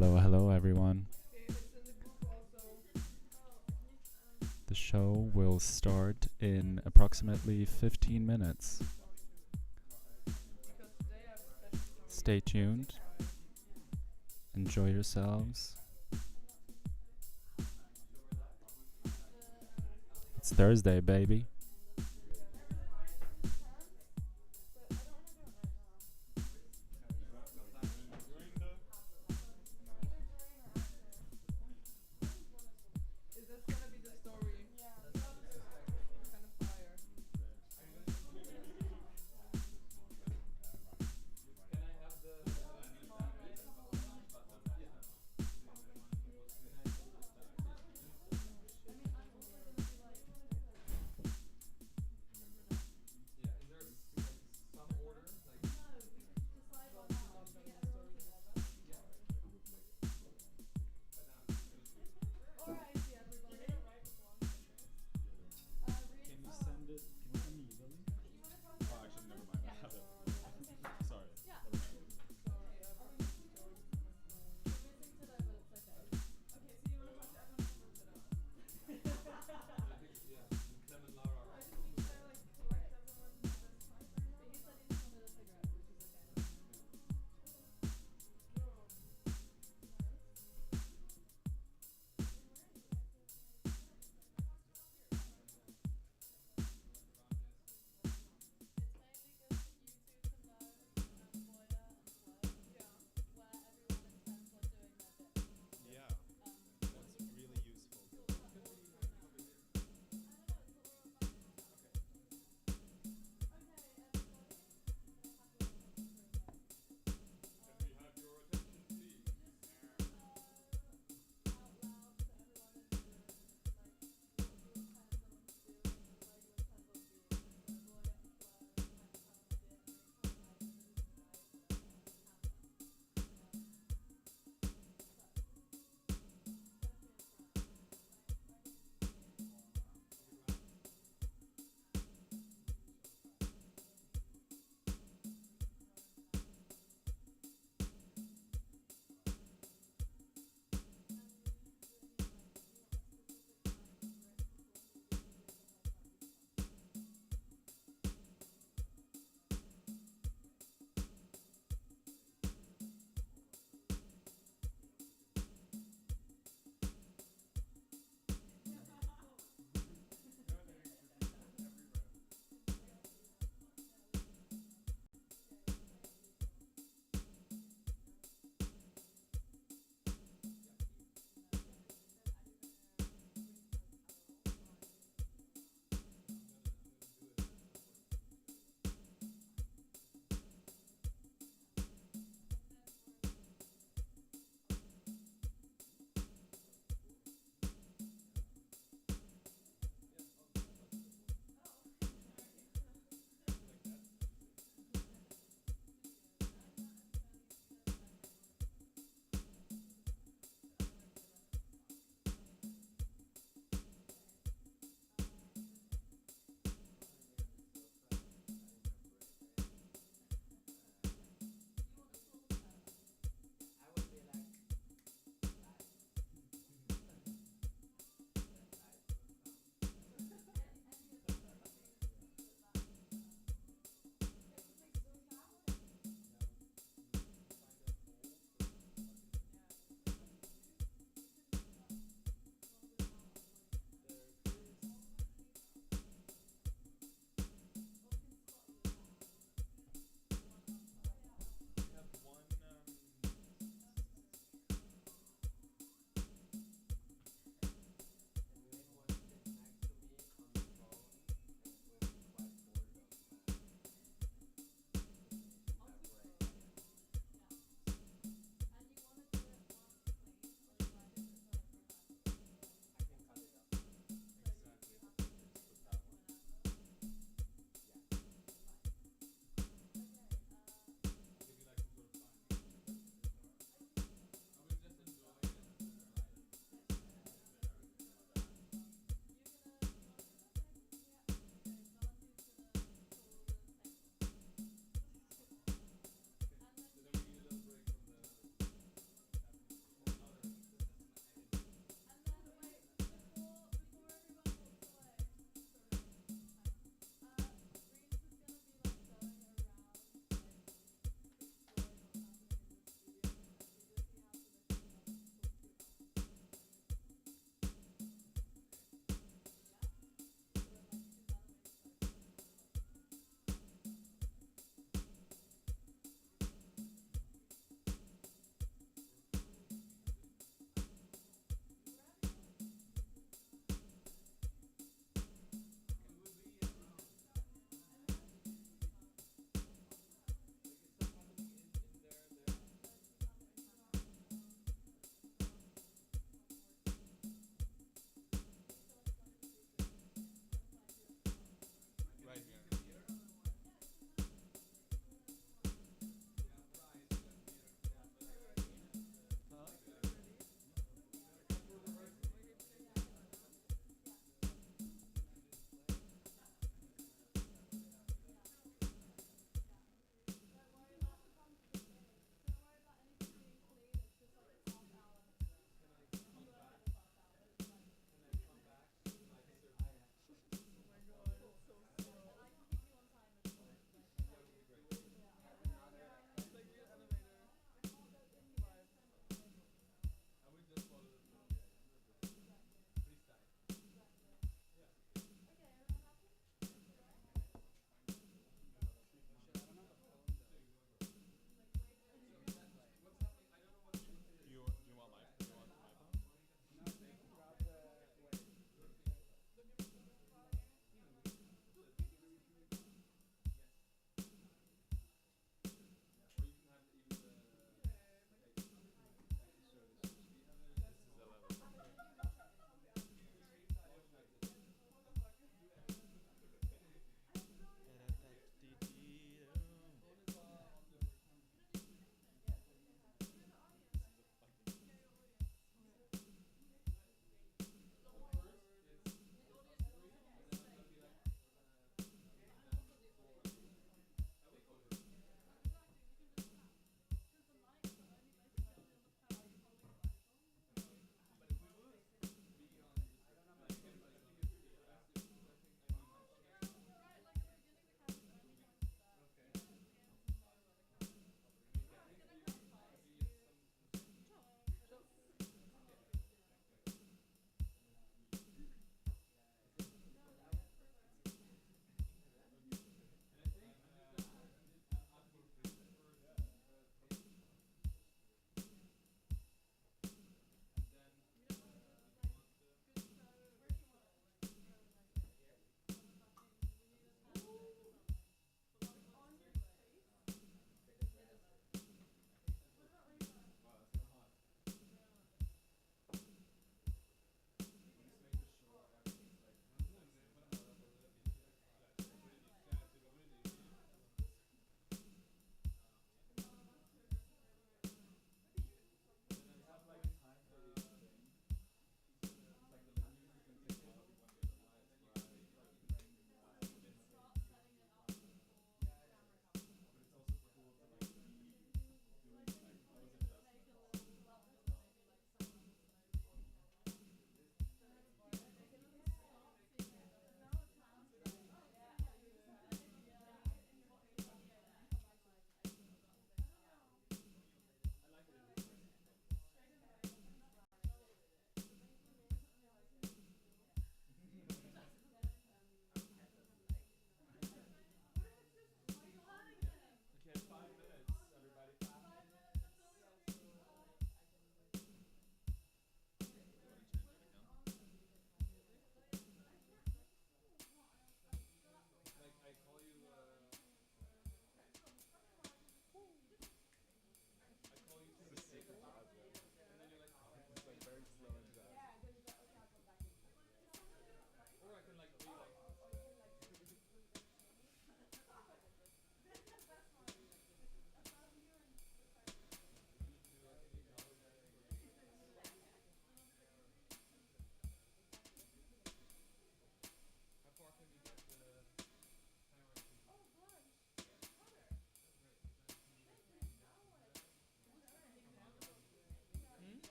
Hello, everyone. The show will start in approximately 15 minutes. Stay tuned. Enjoy yourselves. It's Thursday, baby.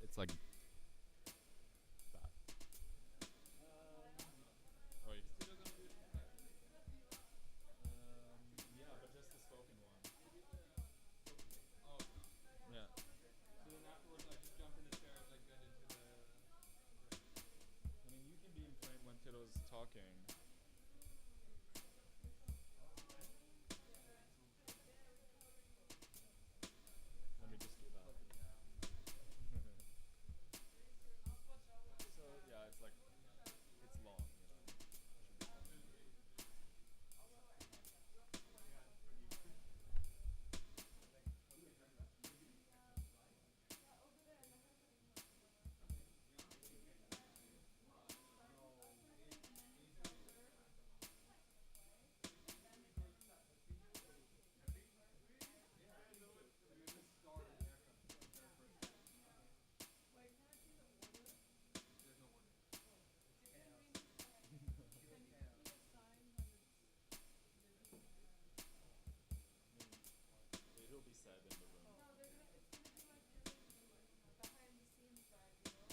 It's like that. Oh, yeah, but just the spoken one. Yeah. So then afterwards, I just jump in the chair and like get into the. I mean, you can be in frame when Tiddo's talking. Let me just do that. So yeah, it's like it's long, you know. It'll be said in the room.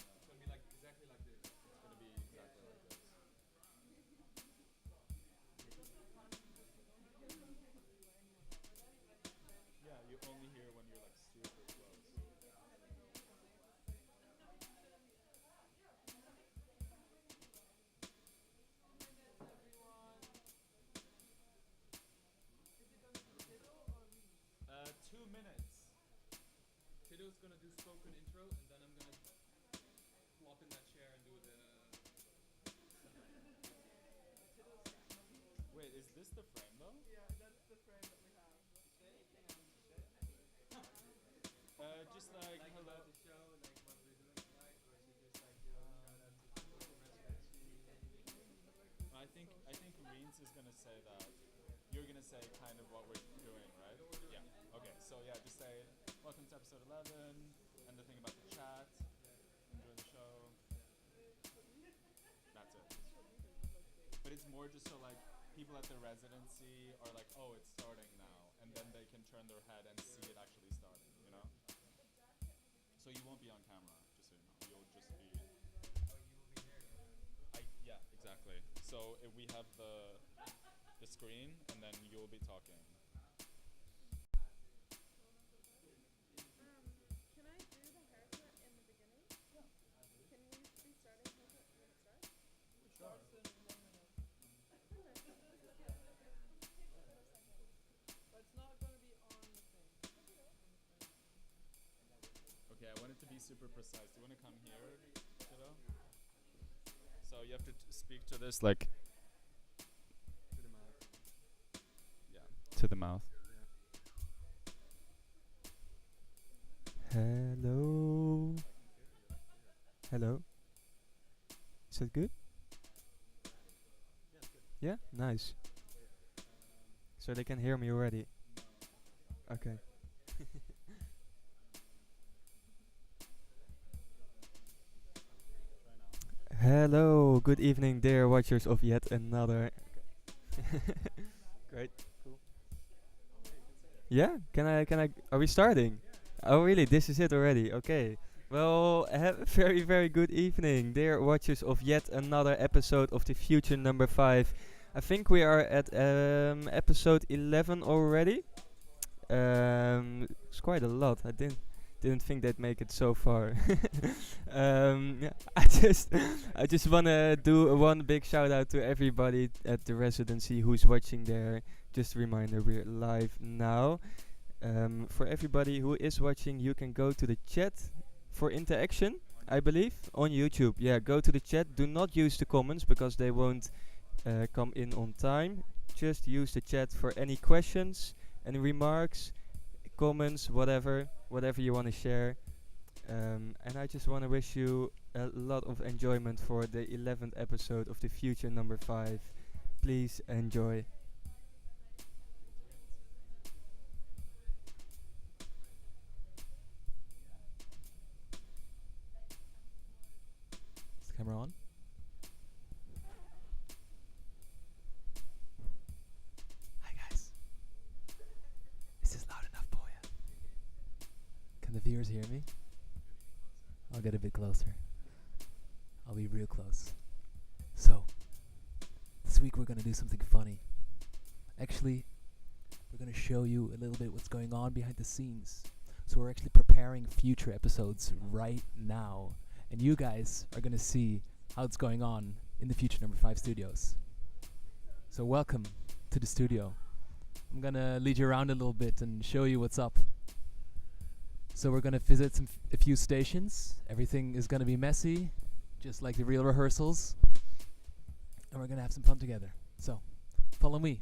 It's gonna be like exactly like this. It's gonna be exactly like this. Yeah, you only hear when you're like super close. Uh, 2 minutes. Tiddo's gonna do spoken intro, and then I'm gonna flop in that chair and do the. Wait, is this the frame though? Yeah, that's the frame that we have. Just like hello. About the show, like what we're doing tonight, or is it just like shout out to people in residency? I think Rients is gonna say that. You're gonna say kind of what we're doing, right? Yeah. Okay. So yeah, just say welcome to episode 11, and the thing about the chat. Enjoy the show. That's it. But it's more just so like people at the residency are like, oh, it's starting now, and then they can turn their head and see it actually starting. You know. So you won't be on camera, just so you know. You'll just be. Oh, you will be there. Yeah, exactly. So if we have the screen, and then you'll be talking. Can I do the haircut in the beginning? Yeah. Can we be starting haircut when it starts? It starts in 1 minute. But it's not going to be on the thing. Okay, I want it to be super precise. Do you want to come here, Tiddo? So you have to speak to this like. To the mouth. Yeah. To the mouth. Hello. Hello. Is that good? Yeah, nice. So they can hear me already. Okay. Hello, good evening, dear watchers of yet another. Great, cool. Yeah, can I? Are we starting? Oh, really? This is it already? Okay. Well, have a very, very good evening, dear watchers of yet another episode of the Future number 5. I think we are at episode 11 already. It's quite a lot. I didn't think they'd make it so far. Yeah, I just wanna do one big shout out to everybody at the residency who's watching there. Just a reminder, we're live now. For everybody who is watching, you can go to the chat for interaction, I believe, on YouTube. Yeah, go to the chat. Do not use the comments because they won't come in on time. Just use the chat for any questions, any remarks, comments, whatever you want to share. And I just want to wish you a lot of enjoyment for the 11th episode of the Future number 5. Please enjoy. Is the camera on? Hi guys. Is Can the viewers hear me? I'll get a bit closer. I'll be real close. So, this week we're going to do something funny. Actually, we're going to show you a little bit what's going on behind the scenes. So we're actually preparing future episodes right now. And you guys are going to see how it's going on in the future number 5 studios. So welcome to the studio. I'm going to lead you around a little bit and show you what's up. So we're going to visit a few stations. Everything is going to be messy, just like the real rehearsals. And we're going to have some fun together. So, follow me.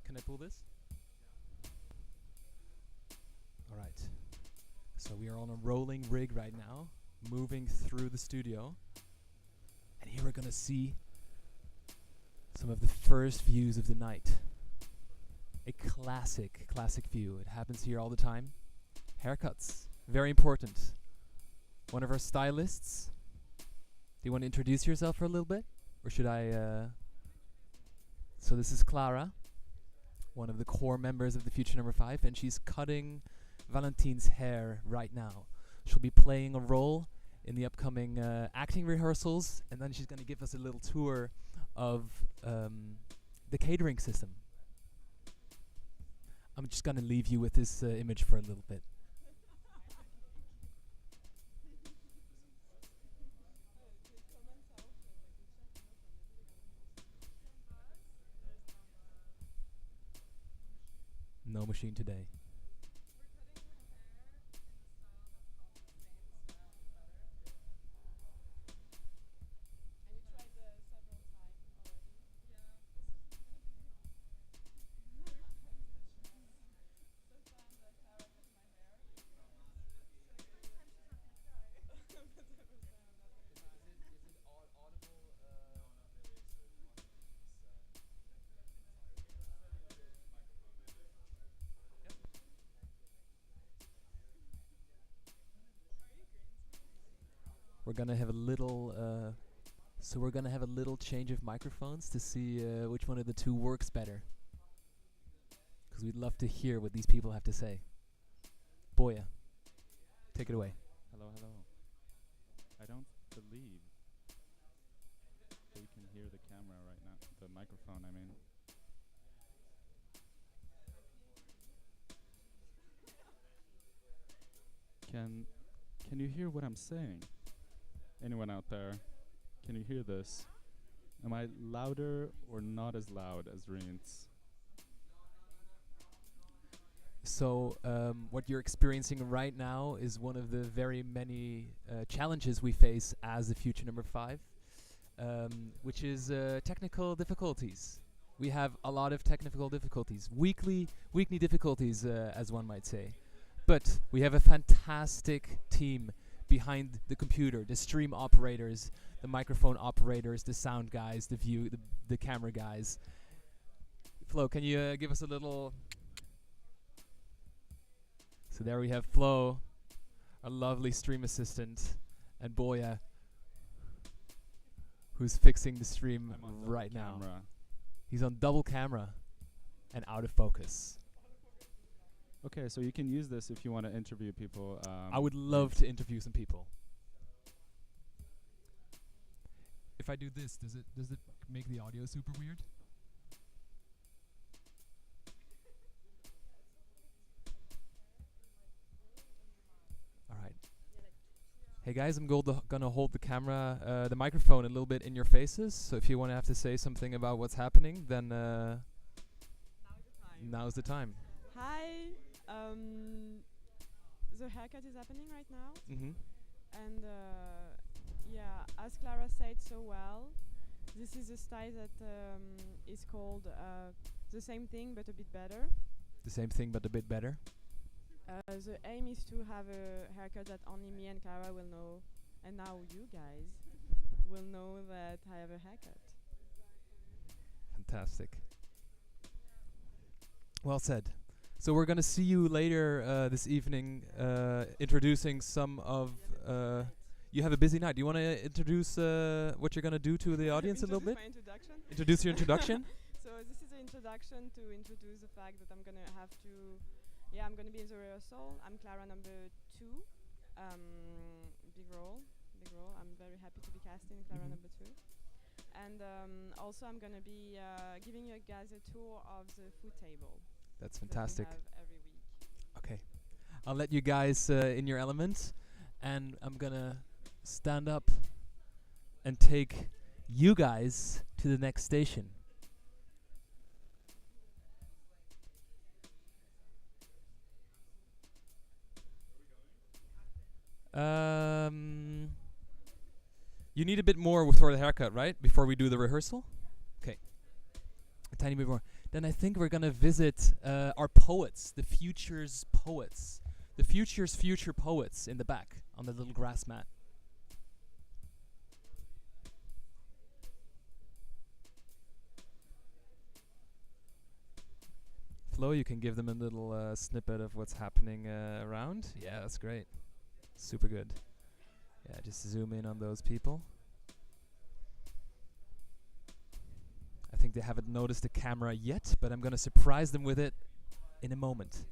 Can I pull this? All right. So we are on a rolling rig right now, moving through the studio. And here we're going to see some of the first views of the night. A classic view. It happens here all the time. Haircuts, very important. One of our stylists. Do you want to introduce yourself for a little bit? Or should I... So this is Klara, one of the core members of the future number 5, and she's cutting Valentine's hair right now. She'll be playing a role in the upcoming acting rehearsals, and then she's going to give us a little tour of the catering system. I'm just going to leave you with this image for a little bit. No machine today. We're gonna have a little, we're gonna have a little change of microphones to see which one of the two works better. Because we'd love to hear what these people have to say. Boye, take it away. Hello. I don't believe they can hear the camera right now. The microphone, I mean. Can you hear what I'm saying? Anyone out there? Can you hear this? Am I louder or not as loud as Rients? So what you're experiencing right now is one of the very many challenges we face as the future number 5, which is technical difficulties. We have a lot of technical difficulties, weekly difficulties, as one might say. But we have a fantastic team behind the computer, the stream operators, the microphone operators, the sound guys, the camera guys. Flo, can you give us a little... So there we have Flo, a lovely stream assistant, and Boye, who's fixing the stream right now. He's on double camera and out of focus. Okay, so you can use this if you want to interview people. I would love to interview some people. If I do this, does it make the audio super weird? All right. Hey guys, I'm gonna hold the camera, the microphone a little bit in your faces. So if you want to have to say something about what's happening, then now's the time. Hi. The haircut is happening right now. Mm-hmm. And yeah, as Klara said so well, this is a style that is called the same thing but a bit better. The same thing but a bit better. The aim is to have a haircut that only me and Klara will know, and now you guys will know that I have a haircut. Fantastic. Well said. So we're going to see you later this evening introducing some of You have a busy night. Do you want to introduce what you're gonna do to the audience a little bit? My introduction. Introduce your introduction. So this is an introduction to introduce the fact that I'm gonna have to, I'm gonna be in the rehearsal. I'm Klara number 2, big role. I'm very happy to be casting Klara number 2. And also I'm gonna be giving you guys a tour of the food table. That's that we fantastic. have every week. Okay, I'll let you guys in your element, and I'm gonna stand up and take you guys to the next station. You need a bit more for the haircut, right? Before we do the rehearsal? Okay. A tiny bit more. Then I think we're gonna visit our poets, the future's poets. The future's future poets in the back on the little grass mat. Flo, you can give them a little snippet of what's happening around. Yeah, that's great. Super good. Yeah, just zoom in on those people. I think they haven't noticed the camera yet, but I'm gonna surprise them with it in a moment.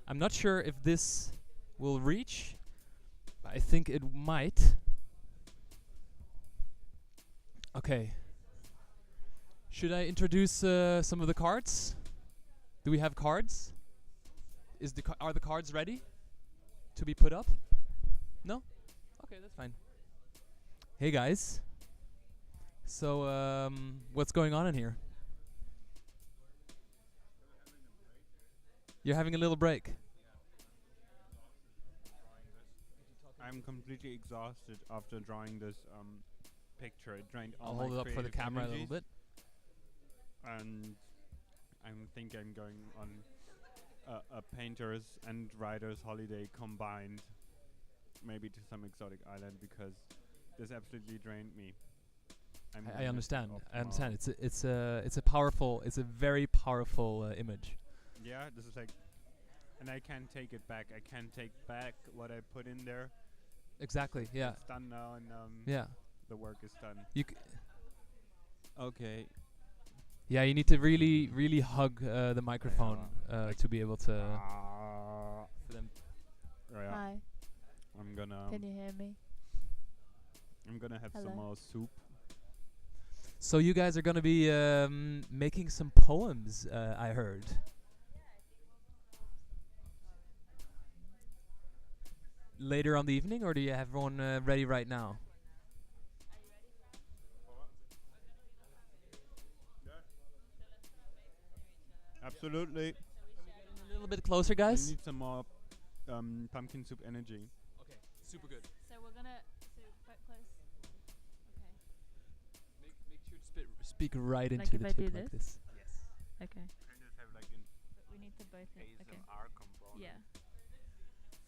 I'm not sure if this will reach. I think it might. Okay. Should I introduce some of the cards? Do we have cards? Are the cards ready to be put up? No? Okay, that's fine. Hey guys. So, what's going on in here? You're having a little break. I'm completely exhausted after drawing this picture. It drained all I'll my hold it up for the creative camera a little energies, bit. and I think I'm going on a painter's and writer's holiday combined, maybe to some exotic island, because this absolutely drained me. I understand. I understand. tomorrow. It's a very powerful image. Yeah, this is like, and I can't take it back. I can't take back what I put in there. Exactly. Yeah. It's done now, and Yeah. the work is done. Okay. Yeah. You need to really, really hug the microphone to be able to. For them. Yeah. Hi, I'm gonna can you hear me? have Hello. some more soup. So you guys are gonna be making some poems. I heard. Later on the evening, or do you have one ready right now? Absolutely. A little bit closer, I guys. need some more pumpkin soup energy. Okay, super good. So we're gonna quite close. Make sure to speak right Like into if the I tip do like this? this. Yes. Okay. Can just have like an But we need to both hit. Okay. ASMR component. Yeah.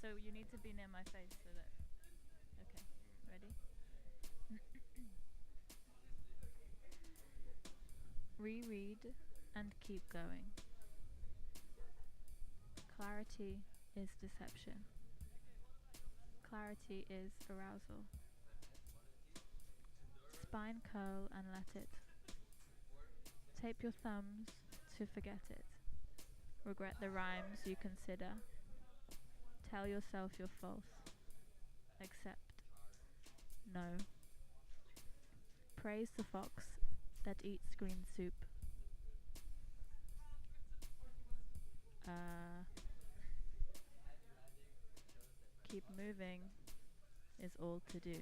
So you need to be near my face so that. Okay. Ready? Reread and keep going. Clarity is deception. Clarity is arousal. Spine curl and let it. Tape your thumbs to forget it. Regret the rhymes you consider. Tell yourself you're false. Accept. No. Praise the fox that eats green soup. Keep moving is all to do.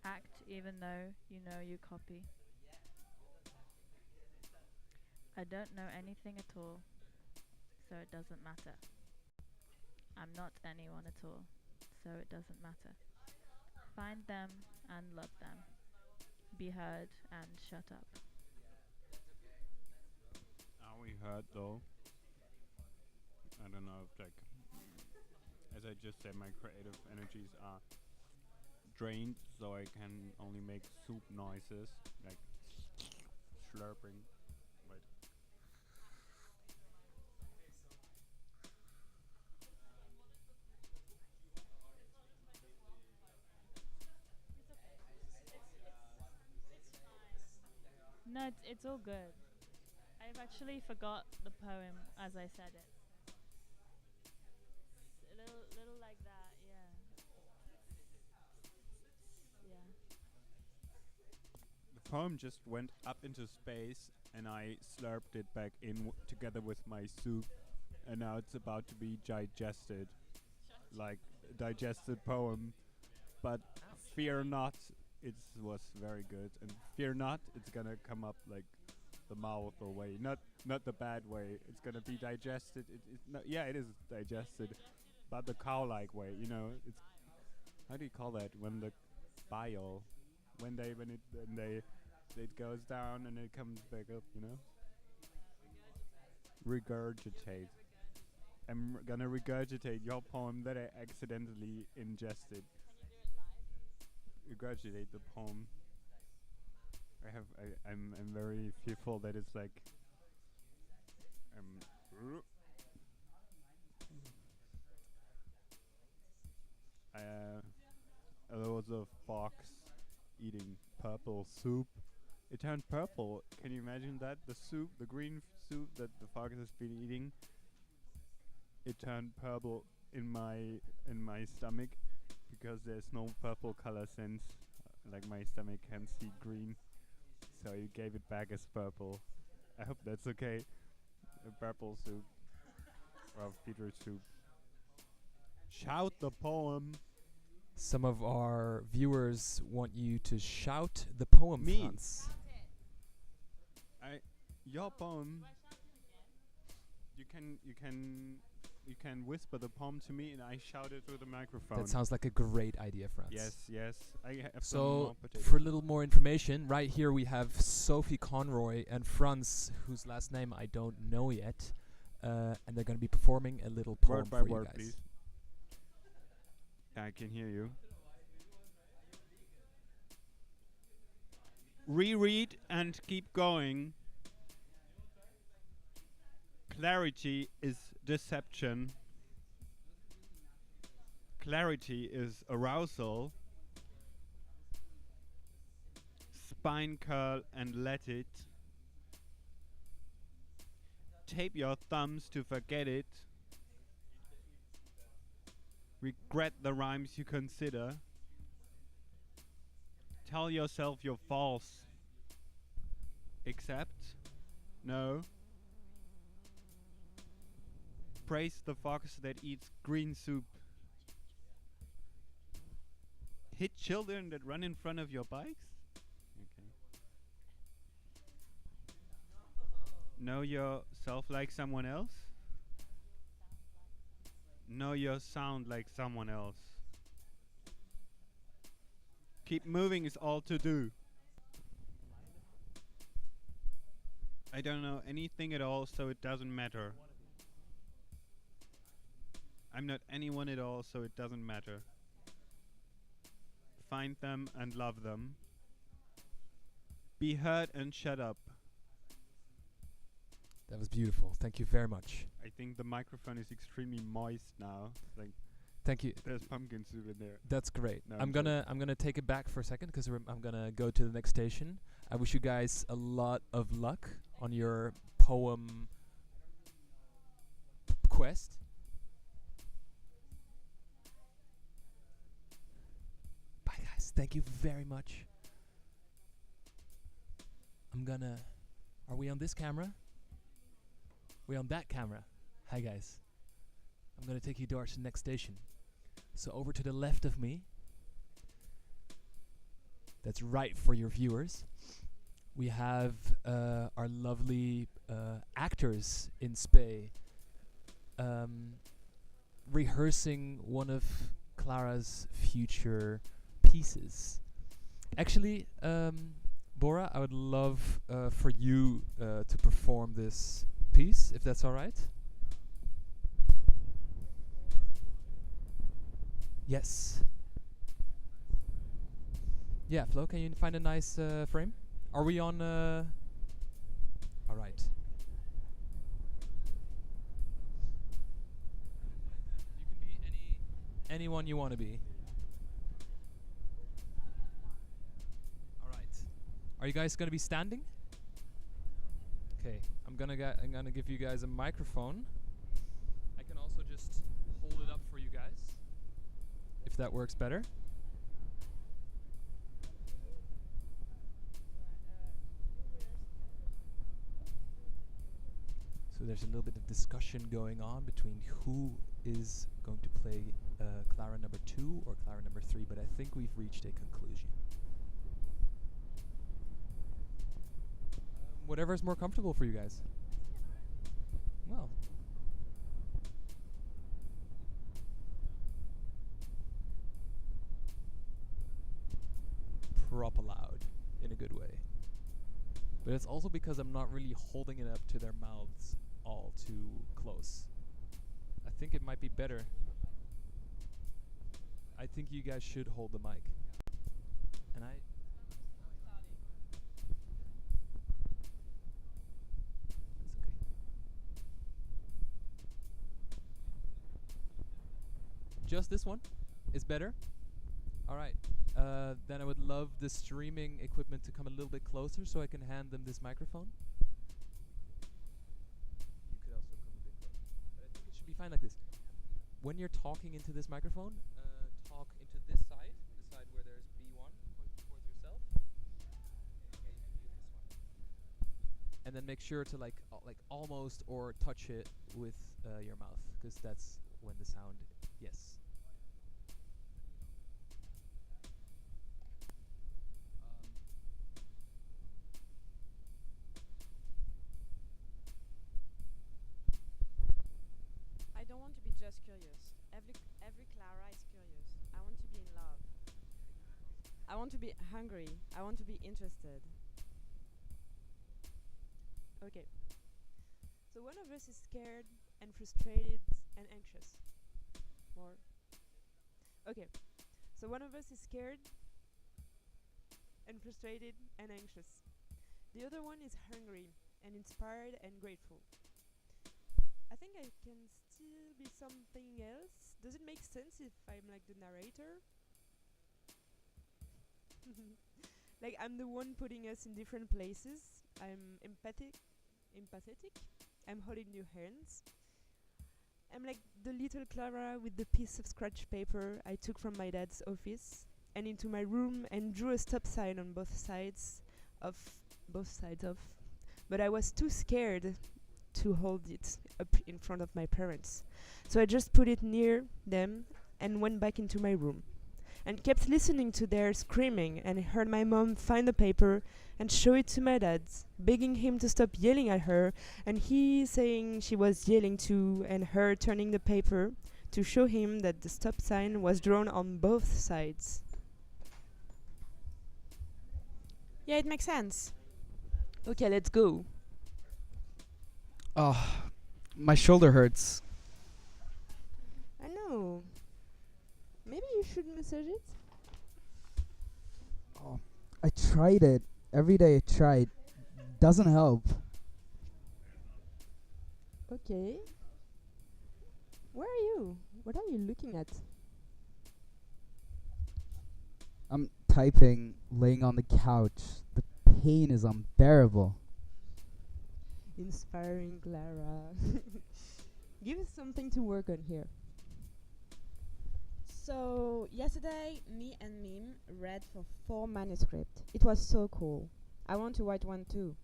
Act even though you know you copy. I don't know anything at all, so it doesn't matter. I'm not anyone at all, so it doesn't matter. Find them and love them. Be heard and shut up. Are we heard though? I don't know if, like, as I just said, my creative energies are drained, so I can only make soup noises, like slurping. Wait. No, it's all good. I've actually forgot the poem as I said it. A little like that, yeah. Yeah. The poem just went up into space, and I slurped it back in together with my soup, and now it's about to be digested, like a digested poem. But fear not, it was very good, and fear not, it's gonna come up like the mouth or way, not the bad way. It's gonna be digested. It is digested, but the cow-like way. You know, it's how do you call that when the bile, when it goes down and it comes back up. You know, regurgitate. I'm gonna regurgitate your poem that I accidentally ingested. Regurgitate the poem. I'm very fearful that it's like there was a fox eating purple soup. It turned purple. Can you imagine that? The soup, the green soup that the fox has been eating, it turned purple in my stomach because there's no purple color sense. Like my stomach can see green. So you gave it back as purple. I hope that's okay. A purple soup. Or beetroot soup. Shout the poem. Some of our viewers want you to shout the poem, Me. Franz. Your poem. You can whisper the poem to me and I shout it through the microphone. That sounds like a great idea, Franz. Yes. I have some So, more potatoes. for a little more information, right here we have Sophie Conroy and Franz, whose last name I don't know yet, and they're going to be performing a little poem Word by for you word, guys. please. I can hear you. Reread and keep going. Clarity is deception. Clarity is arousal. Spine curl and let it. Tape your thumbs to forget it. Regret the rhymes you consider. Tell yourself you're false. Accept. No. Praise the fox that eats green soup. Hit children that run in front of your bikes? Okay. Know yourself like someone else? Know your sound like someone else. Keep moving is all to do. I don't know anything at all, so it doesn't matter. I'm not anyone at all, so it doesn't matter. Find them and love them. Be heard and shut up. That was beautiful. Thank you very much. I think the microphone is extremely moist now. Like Thank you. there's pumpkin soup in there. That's great. No, I'm I'm gonna take it back for a second because I'm gonna go to the next station. I wish you guys a lot of luck on your poem quest. Bye, guys. Thank you very much. Are we on this camera? We're on that camera. Hi, guys. I'm gonna take you towards the next station. So over to the left of me, that's right for your viewers, we have our lovely actors in Spey rehearsing one of Klara's future pieces. Actually, Bora, I would love for you to perform this piece, if that's all right. Yes. Yeah, Flo, can you find a nice frame? Are we on? All right. You can be anyone you want to be. All right. Are you guys gonna be standing? Okay, I'm gonna give you guys a microphone. I can also just hold it up for you guys, if that works better. So there's a little bit of discussion going on between who is going to play Klara number 2 or Klara number 3, but I think we've reached a conclusion. Whatever is more comfortable for you guys. Well. Proper loud, in a good way. But it's also because I'm not really holding it up to their mouths all too close. I think it might be better. I think you guys should hold the mic. And I... That's okay. Just this one is better? Alright. Then I would love the streaming equipment to come a little bit closer so I can hand them this microphone. You could also come a bit closer. But I think it should be fine like this. When you're talking into this microphone, talk into this side, the side where there's B1 pointing towards yourself. Okay, you can use this one. And then make sure to like almost or touch it with your mouth, because that's when the sound, yes. I don't want to be just curious. Every Klara is curious. I want to be in love. I want to be hungry. I want to be interested. Okay. So one of us is scared and frustrated and anxious. More. Okay. So one of us is scared and frustrated and anxious. The other one is hungry and inspired and grateful. I think I can still be something else. Does it make sense if I'm like the narrator? Like I'm the one putting us in different places. I'm empathetic. I'm holding your hands. I'm like the little Klara with the piece of scratch paper I took from my dad's office and into my room and drew a stop sign on both sides of. But I was too scared to hold it up in front of my parents. So I just put it near them and went back into my room and kept listening to their screaming and heard my mom find the paper and show it to my dad, begging him to stop yelling at her, and he saying she was yelling too, and her turning the paper to show him that the stop sign was drawn on both sides. Yeah, it makes sense. Okay, let's go. Oh, my shoulder hurts. I know. Maybe you should massage it? Oh, I tried it. Every day I tried. Doesn't help. Okay. Where are you? What are you looking at? I'm typing, laying on the couch. The pain is unbearable. Inspiring Klara. Give us something to work on here. So, yesterday, me and Mim read for 4 manuscripts. It was so cool. I want to write one too.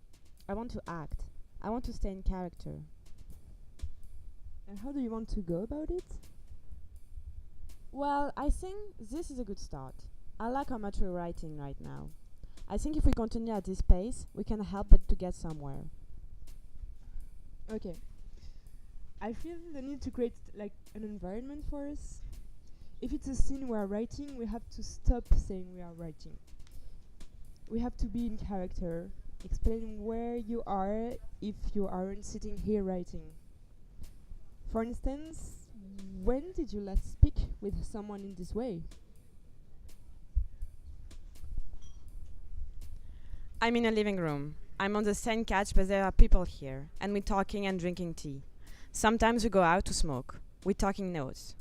I want to act. I want to stay in character. And how do you want to go about it? Well, I think this is a good start. I like how much we're writing right now. I think if we continue at this pace, we can help but to get somewhere. Okay. I feel the need to create like an environment for us. If it's a scene we are writing, we have to stop saying we are writing. We have to be in character, explaining where you are if you aren't sitting here writing. For instance, when did you last speak with someone in this way? I'm in a living room. I'm on the same couch, but there are people here, and we're talking and drinking tea. Sometimes we go out to smoke. We're taking notes.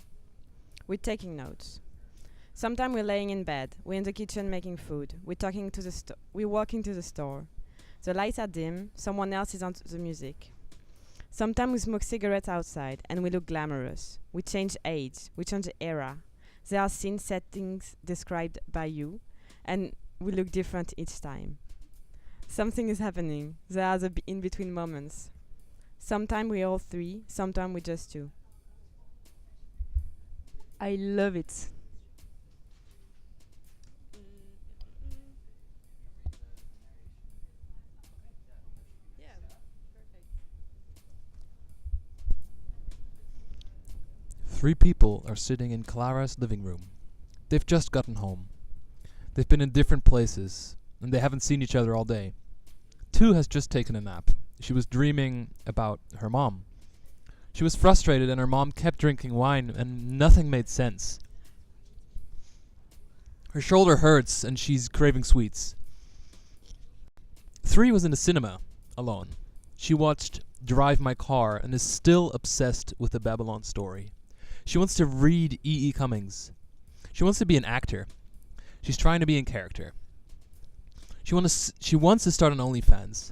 Sometimes we're laying in bed. We're in the kitchen making food. We're walking to the store. The lights are dim, someone else is on the music. Sometimes we smoke cigarettes outside and we look glamorous. We change age, we change era. There are scene settings described by you, and we look different each time. Something is happening. There are the in-between moments. Sometimes we all three, sometimes we just two. I love it. Three people are sitting in Klara's living room. They've just gotten home. They've been in different places, and they haven't seen each other all day. Two has just taken a nap. She was dreaming about her mom. She was frustrated, and her mom kept drinking wine, and nothing made sense. Her shoulder hurts, and she's craving sweets. Three was in the cinema, alone. She watched Drive My Car and is still obsessed with the Babylon story. She wants to read E.E. Cummings. She wants to be an actor. She's trying to be in character. She wants to start an OnlyFans.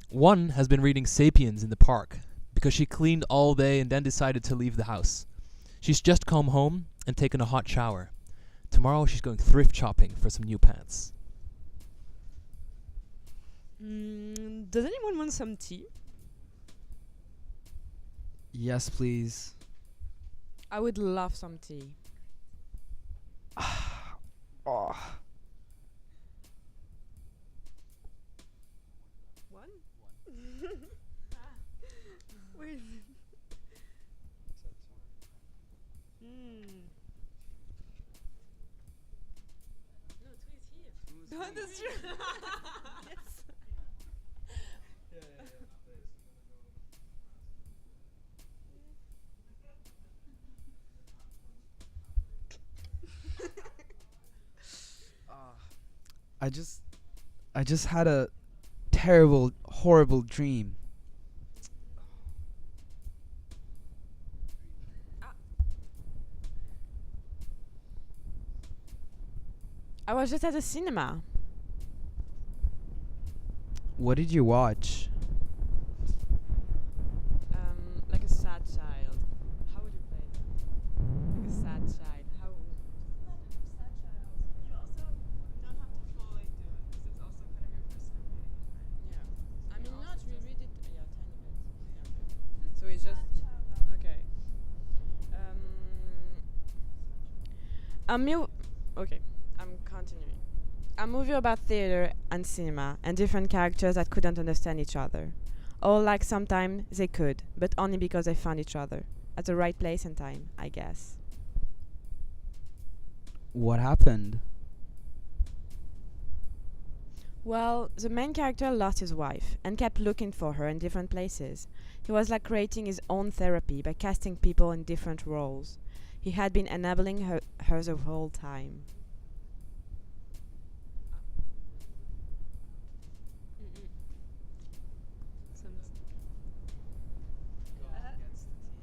One has been reading Sapiens in the park because she cleaned all day and then decided to leave the house. She's just come home and taken a hot shower. Tomorrow she's going thrift shopping for some new pants. Does anyone want some tea? Yes, please. I would love some tea. Oh. One? Where is it? No, two is here. That's true. Yes. I just had a terrible, horrible dream. I was just at the cinema. What did you watch? Like a sad child. How would you play that? Like a sad child. How? Sad child. You also don't have to follow it because it's also kind of your first time reading it, right? Yeah. I mean, Yeah, not also we just- read it. Yeah, tiny bit. Yeah. Okay. So it's just okay. Okay. I'm continuing. A movie about theater and cinema and different characters that couldn't understand each other. Or like sometimes they could, but only because they found each other at the right place and time, I guess. What happened? Well, the main character lost his wife and kept looking for her in different places. He was like creating his own therapy by casting people in different roles. He had been enabling her the whole time.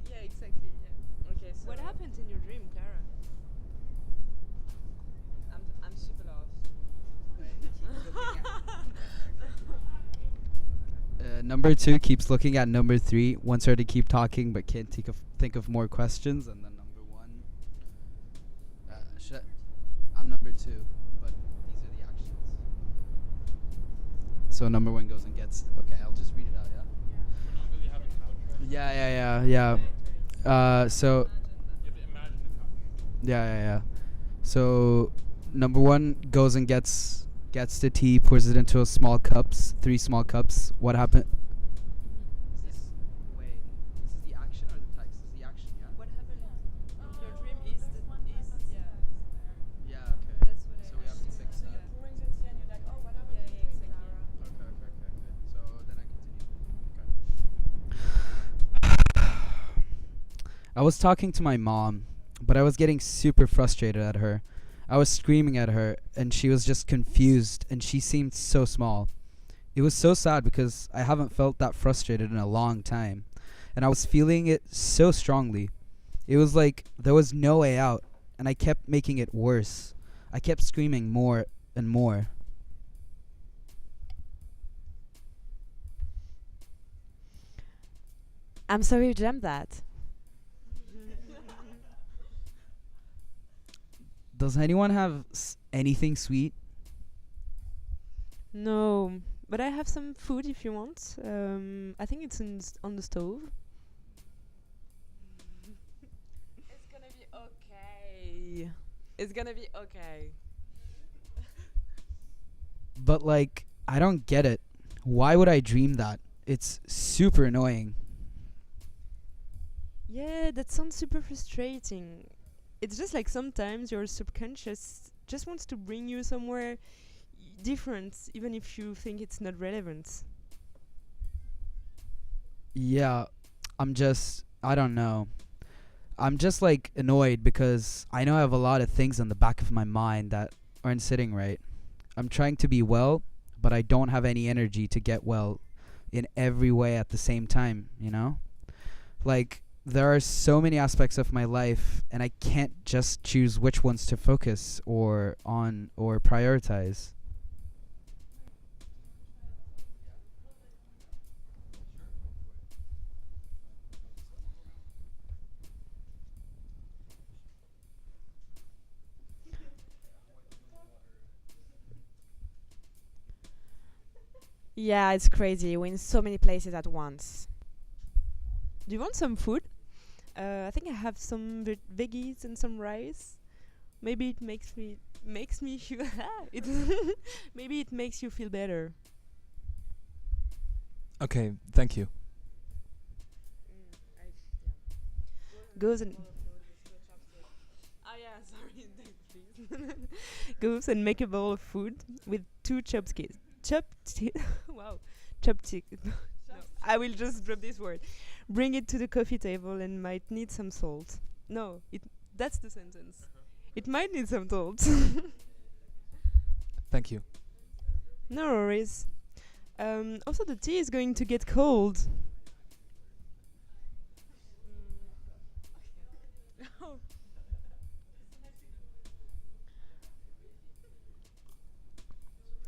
Yeah, exactly. Yeah. Okay, so What happened in your dream, Klara? I'm super lost. Number 2 keeps looking at number 3, wants her to keep talking but can't think of more questions. And then number 1. I'm number 2, but these are the actions. So number 1 goes and gets. Okay, I'll just read it out. Yeah. We're not really having couch, right? Yeah. So. You have to imagine the couch. Yeah. So number 1 goes and gets the tea, pours it into a small cups, 3 small cups. What happened? This is the action or the text? This is the action, yeah? What happened? Your dream is yeah. Yeah, okay. That's what So we have to fix that. pouring the tea and you're like, oh, what happened in your dream, Klara? Okay. So then I continue. I was talking to my mom, but I was getting super frustrated at her. I was screaming at her, and she was just confused, and she seemed so small. It was so sad because I haven't felt that frustrated in a long time, and I was feeling it so strongly. It was like there was no way out, and I kept making it worse. I kept screaming more and more. I'm sorry you dreamt that. Does anyone have anything sweet? No, but I have some food if you want. I think it's on the stove. It's gonna be okay. It's gonna be okay. But like, I don't get it. Why would I dream that? It's super annoying. Yeah, that sounds super frustrating. It's just like sometimes your subconscious just wants to bring you somewhere different, even if you think it's not relevant. Yeah, I don't know. I'm just like annoyed because I know I have a lot of things on the back of my mind that aren't sitting right. I'm trying to be well, but I don't have any energy to get well in every way at the same time, you know? Like, there are so many aspects of my life, and I can't just choose which ones to focus or on or prioritize. Yeah, it's crazy. We're in so many places at once. Do you want some food? I think I have some veggies and some rice. Maybe it makes me feel it maybe it makes you feel better. Okay, thank you. Goes and yeah, sorry, please. Goes and make a bowl of food with 2 chopsticks. Wow, chopstick. No, I will just drop this word. Bring it to the coffee table and might need some salt. No, that's the sentence. It might need some salt. Thank you. No worries. Also, the tea is going to get cold.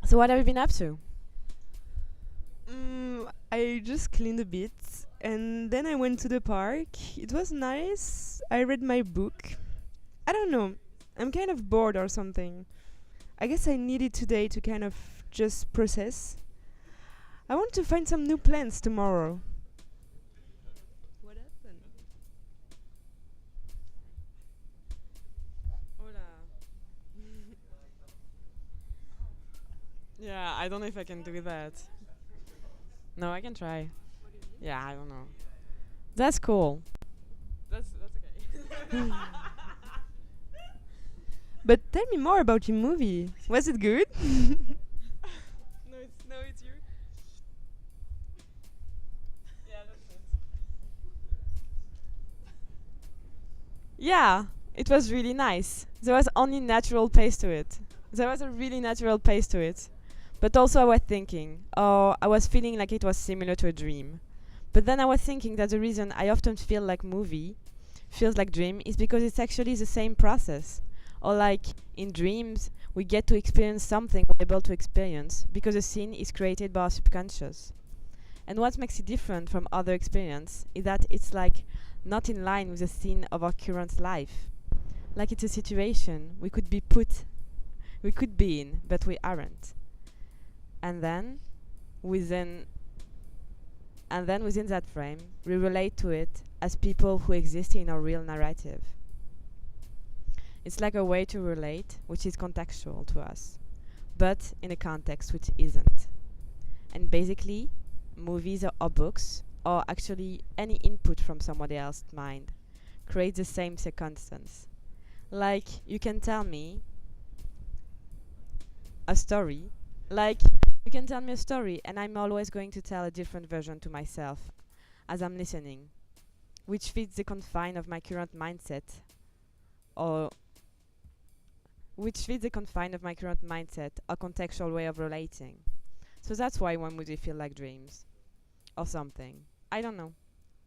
So what have you been up to? I just cleaned a bit and then I went to the park. It was nice. I read my book. I don't know. I'm kind of bored or something. I guess I needed today to kind of just process. I want to find some new plans tomorrow. What happened? Yeah, I don't know if I can do that. No, I can try. Yeah, I don't know. That's cool. That's okay. But tell me more about your movie. Was it good? No, it's you. Yeah, that's it. Yeah, it was really nice. There was only natural pace to it. There was a really natural pace to it. But also I was thinking, I was feeling like it was similar to a dream. But then I was thinking that the reason I often feel like movie feels like dream is because it's actually the same process. Or like in dreams, we get to experience something we're able to experience because the scene is created by our subconscious. And what makes it different from other experience is that it's like not in line with the scene of our current life. Like it's a situation we could be in, but we aren't. And then within that frame, we relate to it as people who exist in our real narrative. It's like a way to relate, which is contextual to us, but in a context which isn't. And basically, movies or books, or actually any input from somebody else's mind, creates the same circumstance. Like, you can tell me a story, and I'm always going to tell a different version to myself as I'm listening, which fits the confine of my current mindset, or contextual way of relating. So that's why one movie feel like dreams, or something. I don't know.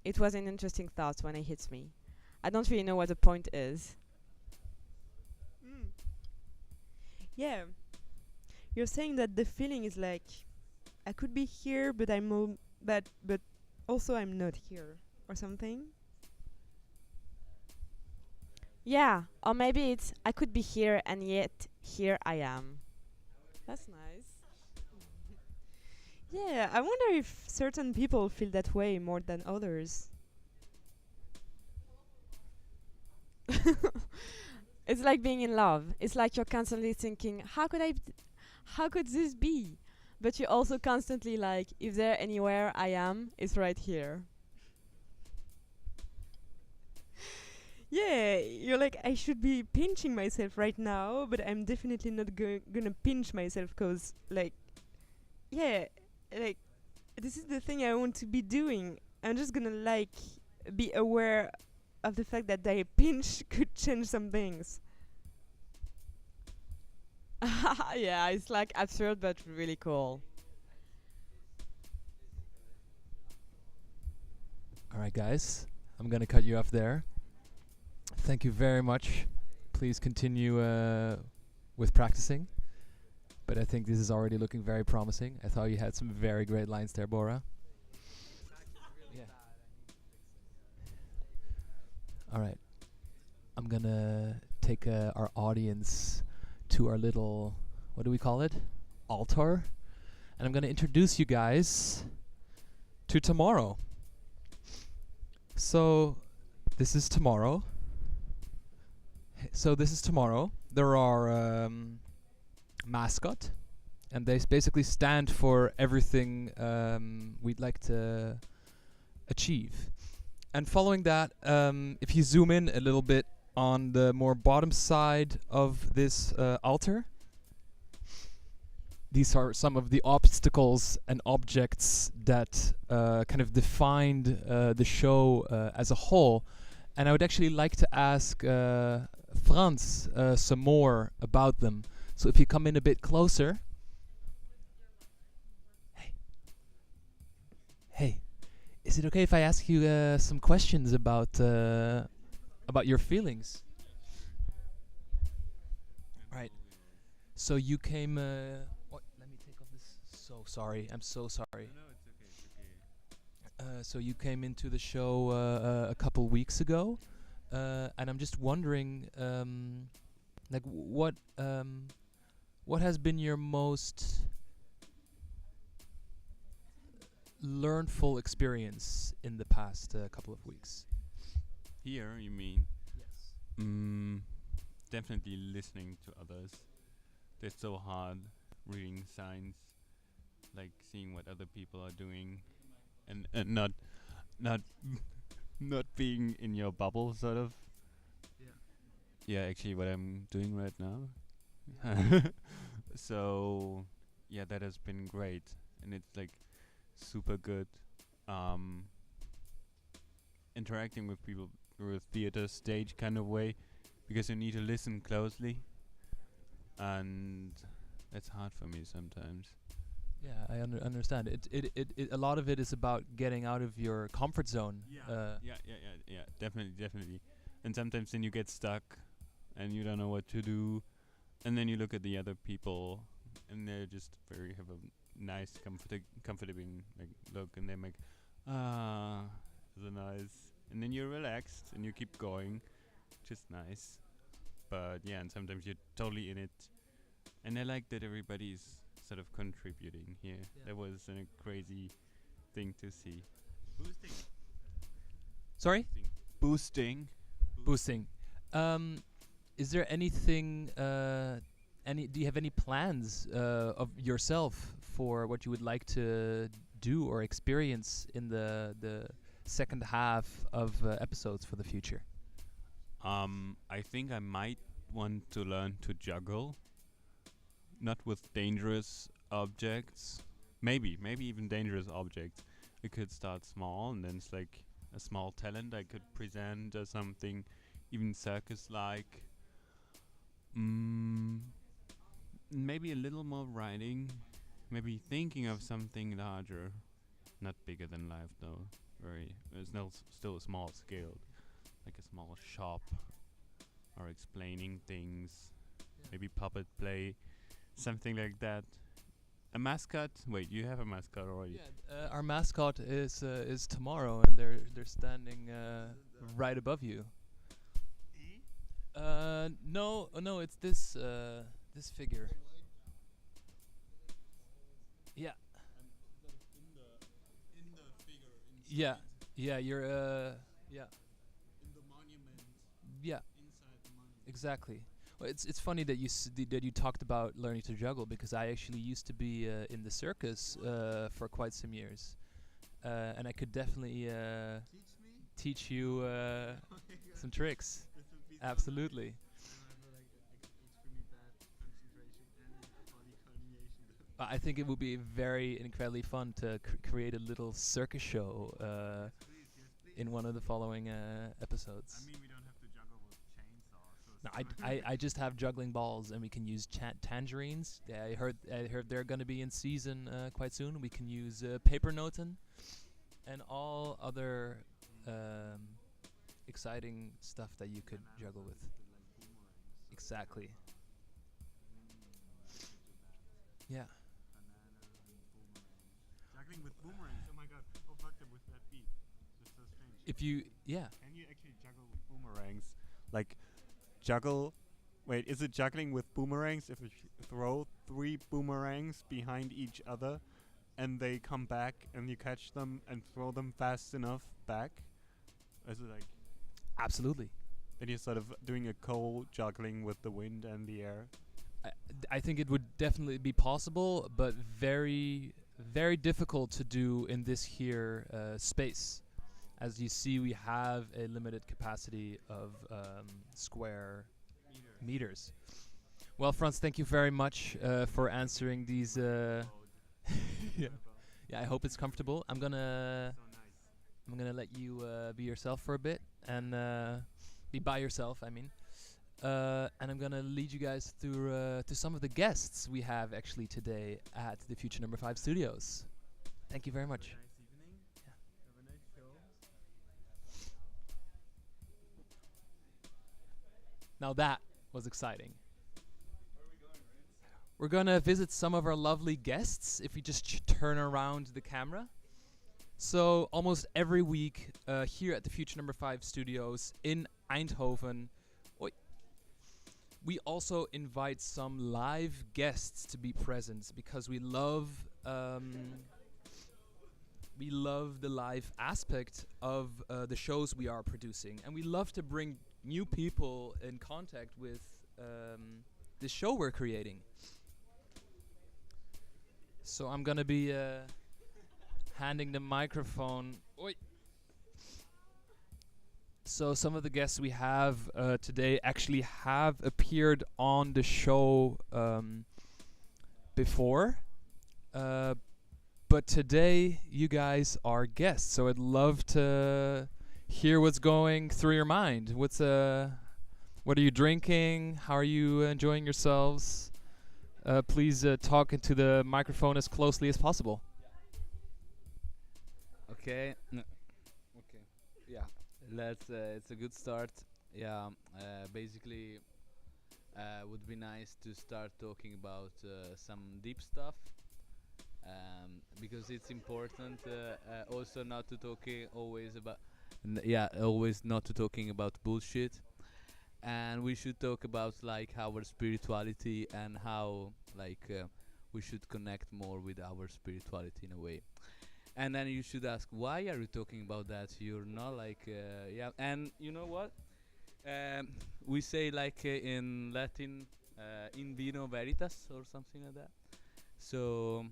It was an interesting thought when it hits me. I don't really know what the point is. Yeah. You're saying that the feeling is like I could be here, but but also I'm not here, or something. Yeah, or maybe it's I could be here and yet here I am. That's nice. Yeah, I wonder if certain people feel that way more than others. It's like being in love. It's like you're constantly thinking, how could this be? But you also constantly like, if there anywhere I am, it's right here. Yeah, you're like, I should be pinching myself right now, but I'm definitely not gonna pinch myself because, like, yeah, like, this is the thing I want to be doing. I'm just gonna, like, be aware of the fact that a pinch could change some things. Yeah, it's like absurd but really cool. All right, guys, I'm gonna cut you off there. Thank you very much. Please continue with practicing. But I think this is already looking very promising. I thought you had some very great lines there, Bora. Yeah. All right. I'm gonna take our audience to our little, what do we call it? Altar. And I'm gonna introduce you guys to tomorrow. So this is tomorrow. There are mascot, and they basically stand for everything we'd like to achieve. And following that, if you zoom in a little bit on the more bottom side of this altar, these are some of the obstacles and objects that kind of defined the show as a whole. And I would actually like to ask Franz some more about them. So if you come in a bit closer. Hey, is it okay if I ask you some questions about your feelings? Right. So you came. What? Let me take off this. So sorry. I'm so sorry. No, it's okay. It's okay. So you came into the show a couple weeks ago, and I'm just wondering, like, what has been your most learnful experience in the past couple of weeks? Here, you mean? Yes. Definitely listening to others. It's so hard reading signs, like seeing what other people are doing, and not not being in your bubble, sort of. Yeah, actually, what I'm doing right now. So, yeah, that has been great, and it's like super good. Interacting with people through a theater stage kind of way, because you need to listen closely, and that's hard for me sometimes. Yeah, I understand. It a lot of it is about getting out of your comfort zone. Yeah, definitely. And sometimes then you get stuck, and you don't know what to do, and then you look at the other people, and they're just have a nice, comforting like look, and they're like, so nice, and then you're relaxed and you keep going, just nice. But yeah, and sometimes you're totally in it, and I like that everybody's sort of contributing here. Yeah. That was a crazy thing to see. Boosting. Sorry? Boosting. Boosting. Is there anything? Do you have any plans of yourself for what you would like to do or experience in the second half of episodes for the future? I think I might want to learn to juggle. Not with dangerous objects. Maybe even dangerous objects. We could start small, and then it's like a small talent I could present or something, even circus-like. Maybe a little more writing. Maybe thinking of something larger, not bigger than life though. It's still a small scale, like a small shop, or explaining things. Maybe puppet play, something like that. a mascot? Wait, you have a mascot already. Yeah, our mascot is tomorrow, and they're standing right above you. No, it's this figure. Yeah. Yeah, yeah, you're yeah. Yeah. Exactly. Well, it's funny that that you talked about learning to juggle, because I actually used to be in the circus for quite some years, and I could definitely teach you some tricks. Absolutely. I think it would be very incredibly fun to create a little circus show in one of the following episodes. I mean, we don't have to juggle with chainsaws. No, I just have juggling balls, and we can use tangerines. Yeah, I heard they're going to be in season quite soon. We can use paper noten and all other exciting stuff that you could juggle with. Exactly. Yeah. Juggling with boomerangs. Oh my god, how fucked up with that beat. That's so strange. If you, yeah. Can you actually juggle with boomerangs? Like, juggle. Wait, is it juggling with boomerangs if you throw 3 boomerangs behind each other and they come back and you catch them and throw them fast enough back? Or is it like. Absolutely. Then you're sort of doing a co-juggling with the wind and the air? I think it would definitely be possible, but very, very difficult to do in this here space. As you see, we have a limited capacity of square meters. Well, Franz, thank you very much for answering these. Yeah, I hope it's comfortable. I'm gonna let you be yourself for a bit and be by yourself. I mean. And I'm gonna lead you guys through to some of the guests we have actually today at the Future Number 5 Studios. Thank you very much. Have a nice evening. Yeah. Have a nice show. Now that was exciting. Where are we going, Rients? We're gonna visit some of our lovely guests. If we just turn around the camera. So almost every week here at the Future Number 5 Studios in Eindhoven. We also invite some live guests to be present because we love the live aspect of the shows we are producing, and we love to bring new people in contact with the show we're creating. So I'm gonna be handing the microphone. Oi. So some of the guests we have today actually have appeared on the show before, but today you guys are guests. So I'd love to hear what's going through your mind. What are you drinking? How are you enjoying yourselves? Please talk into the microphone as closely as possible. Okay. Okay. Yeah. It's a good start. Yeah. Basically, would be nice to start talking about some deep stuff, because it's important. Also, not to talking always about. Always not to talking about bullshit. And we should talk about like our spirituality and how we should connect more with our spirituality in a way. And then you should ask, why are you talking about that? You're not and you know what? We say in Latin, in vino veritas or something like that. So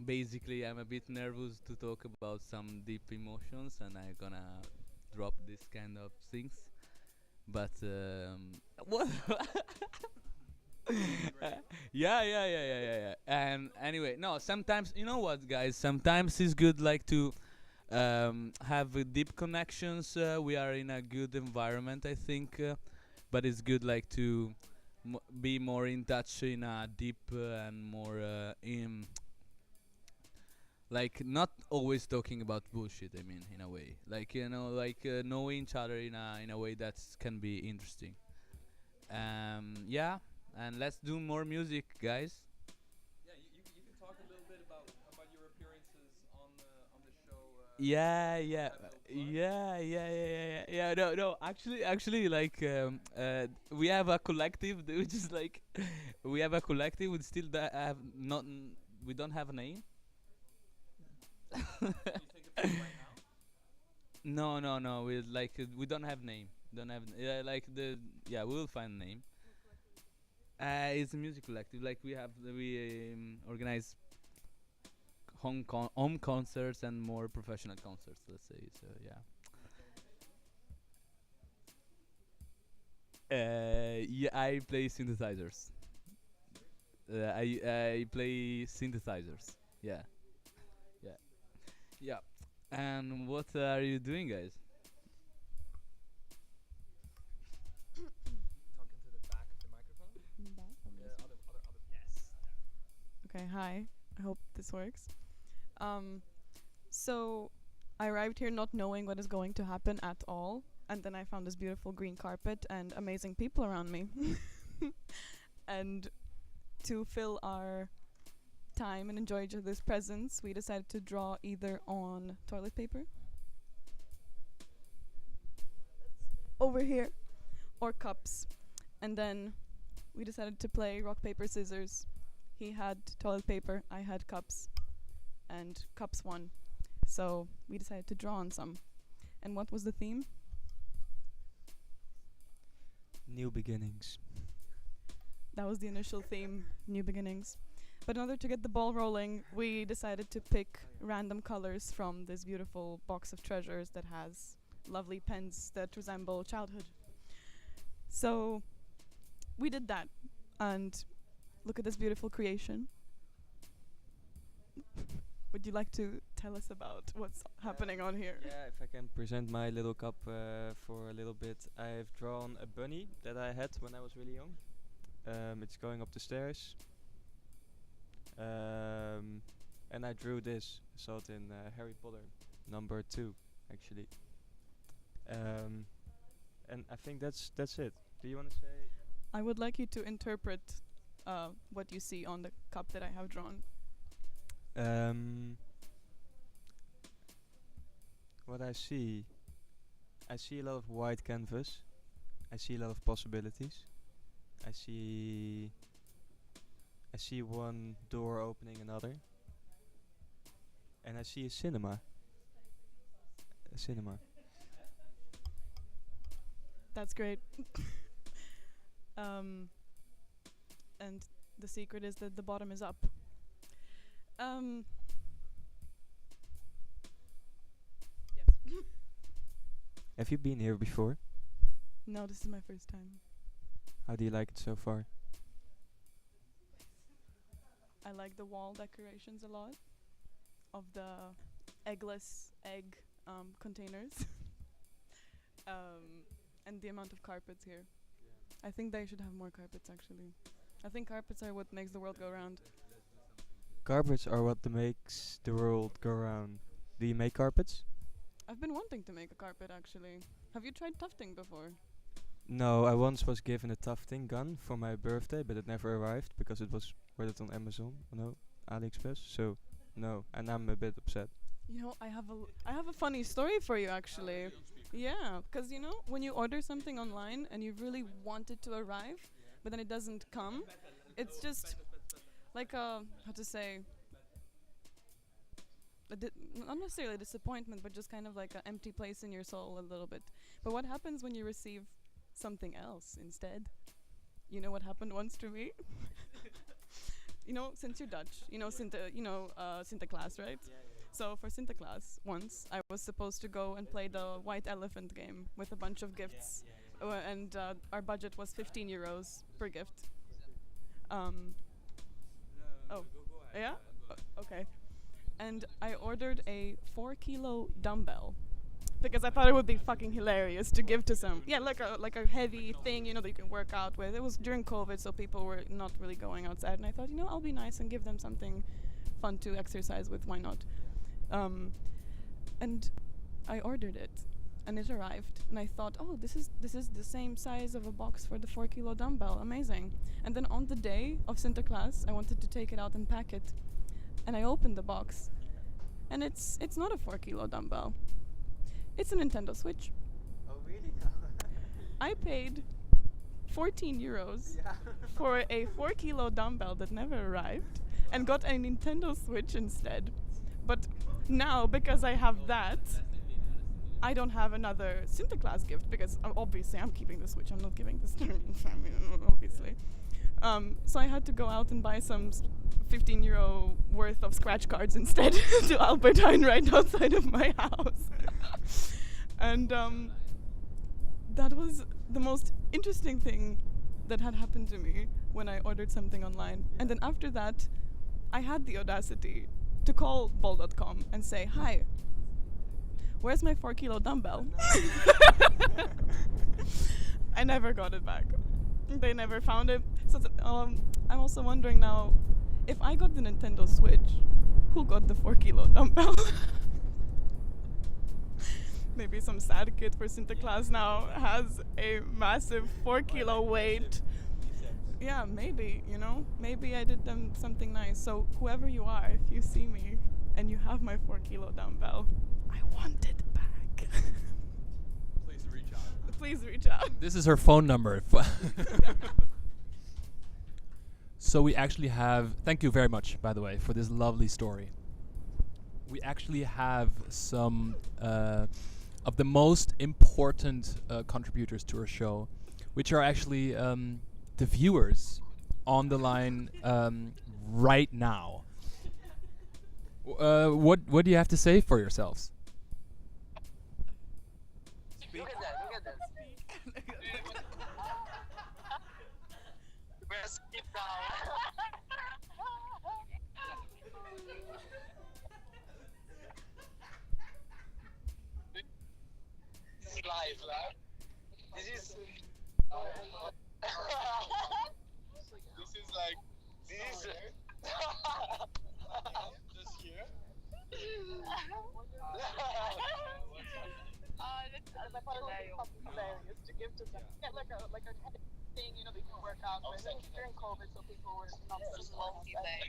basically, I'm a bit nervous to talk about some deep emotions, and I'm gonna drop this kind of things. But what? Yeah. And anyway, no. Sometimes, you know what, guys? Sometimes it's good to have deep connections. We are in a good environment, I think. But it's good to be more in touch in a deep and more in. Not always talking about bullshit. I mean, in a way, knowing each other in a way that can be interesting. Yeah, and let's do more music, guys. Yeah, you can talk Yeah, yeah, yeah. No, no. Actually, like, we have a collective, which is like, we have a collective. We still have not. We don't have a name. No, no, no. We like, we don't have name. Don't have like the, yeah. We will find a name. It's a music collective. Like we organize home concerts and more professional concerts. Let's say so. Yeah. Yeah. I play synthesizers. I play synthesizers. Yeah. Yeah. Yeah. And what are you doing, guys? Talking to the back of the microphone. Yes. Okay, hi. I hope this works. So I arrived here not knowing what is going to happen at all, and then I found this beautiful green carpet and amazing people around me. And to fill our time and enjoy each other's presence, we decided to draw either on toilet paper over here or cups. And then we decided to play rock, paper, scissors. He had toilet paper, I had cups, and cups won. So we decided to draw on some. And what was the theme? New beginnings. That was the initial theme, new beginnings. But in order to get the ball rolling, we decided to pick random colors from this beautiful box of treasures that has lovely pens that resemble childhood. So we did that, and look at this beautiful creation. Would you like to tell us about what's happening on here? Yeah, if I can present my little cup for a little bit. I've drawn a bunny that I had when I was really young. It's going up the stairs. And I drew this. I saw it in Harry Potter, number 2, actually. And I think that's it. Do you want to say? I would like you to interpret what you see on the cup that I have drawn. What I see a lot of white canvas. I see a lot of possibilities. I see one door opening another. And I see a cinema. A cinema. That's great. And the secret is that the bottom is up. Yes. Have you been here before? No, this is my first time. How do you like it so far? I like the wall decorations a lot of the eggless egg containers. And the amount of carpets here. I think they should have more carpets, actually. I think carpets are what makes the world go round. Carpets are what makes the world go round. Do you make carpets? I've been wanting to make a carpet, actually. Have you tried tufting before? No, I once was given a tufting gun for my birthday, but it never arrived because it was ordered on Amazon, no, AliExpress. So, no, and I'm a bit upset. You know, I have a funny story for you, actually. Yeah, because you know, when you order something online and you really want it to arrive, but then it doesn't come, it's just like a, how to say, not necessarily a disappointment, but just kind of like an empty place in your soul a little bit. But what happens when you receive something else instead? You know what happened once to me? You know, since you're Dutch, you know Sinterklaas, right? So for Sinterklaas, once I was supposed to go and play the White Elephant game with a bunch of gifts, and our budget was €15 per gift. Yeah? Okay. And I ordered a 4-kilo dumbbell because I thought it would be fucking hilarious to give to some. Yeah, like a heavy thing, you know, that you can work out with. It was during COVID, so people were not really going outside, and I thought, you know, I'll be nice and give them something fun to exercise with. Why not? And I ordered it, and it arrived, and I thought, oh, this is the same size of a box for the 4-kilo dumbbell. Amazing. And then on the day of Sinterklaas, I wanted to take it out and pack it, and I opened the box, and it's not a 4 kilo dumbbell. It's a Nintendo Switch. Oh really? I paid 14 euros for a 4 kilo dumbbell that never arrived and got a Nintendo Switch instead. But now, because I have that, I don't have another Sinterklaas gift because obviously I'm keeping the Switch. I'm not giving this to my family, obviously. So I had to go out and buy some 15 euro worth of scratch cards instead to Albertine right outside of my house. And that was the most interesting thing that had happened to me when I ordered something online. And then after that, I had the audacity to call bol.com and say, hi, where's my 4 kilo dumbbell? I never got it back. They never found it. So I'm also wondering now, if I got the Nintendo Switch, who got the 4 kilo dumbbell? Maybe some sad kid for Sinterklaas now has a massive 4 kilo weight. Yeah, maybe, you know, maybe I did them something nice. So whoever you are, if you see me and you have my 4 kilo dumbbell, I want it back. Please reach out. Please reach out. This is her phone number. So we actually have, thank you very much, by the way, for this lovely story. We actually have some of the most important contributors to our show, which are actually the viewers on the line right now. What do you have to say for yourselves? Look at that, look at that. We're skip now. This is live, right? This is... this is like... This is... just here? Hilarious to give to them. Yeah, like a thing, you know, they can work out. But during COVID, so people were not just long delay.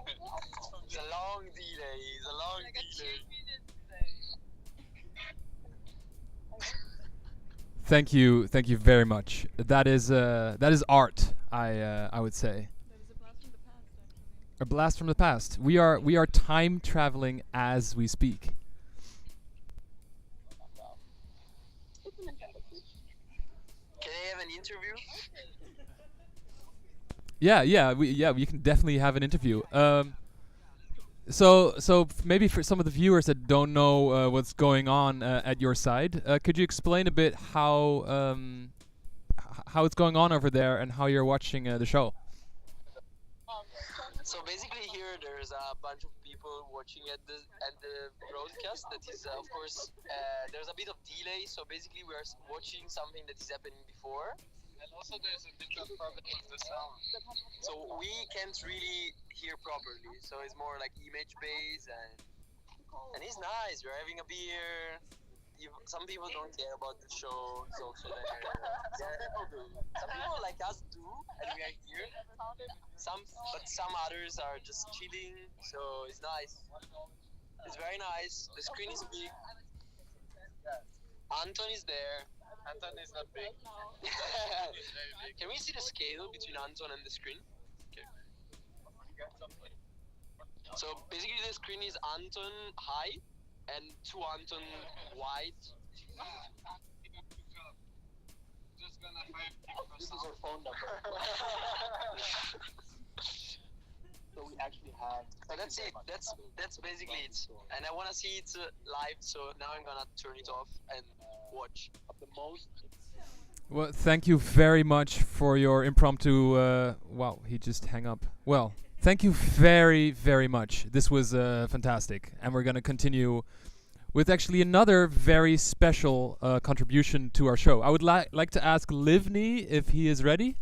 It's a long delay. It's a long delay. Thank you very much. That is art. I would say. That is a blast from the past, actually. A blast from the past. We are time traveling as we speak. Can I have an interview? We can definitely have an interview. So maybe for some of the viewers that don't know what's going on at your side, could you explain a bit how it's going on over there and how you're watching the show? So basically here there's a bunch of people watching at the broadcast. That is of course there's a bit of delay. So basically we are watching something that is happening before. And also there's a different problem with the sound. So we can't really hear properly. So it's more like image based and it's nice. We're having a beer. Some people don't care about the show. It's also there. Some people do. Some people like us do, and we are here. But some others are just chilling. So it's nice. It's very nice. The screen is big. Anton is there. Anton is not big. Can we see the scale between Anton and the screen? Okay. So basically the screen is Anton high and 2 Anton wide. This is our phone number. So we actually have. So that's it. That's basically it. And I want to see it live. So now I'm gonna turn it off and watch. The most. Well, thank you very much for your impromptu. Wow, he just hung up. Well, thank you very, very much. This was fantastic, and we're gonna continue with actually another very special contribution to our show. I would like to ask Livni if he is ready.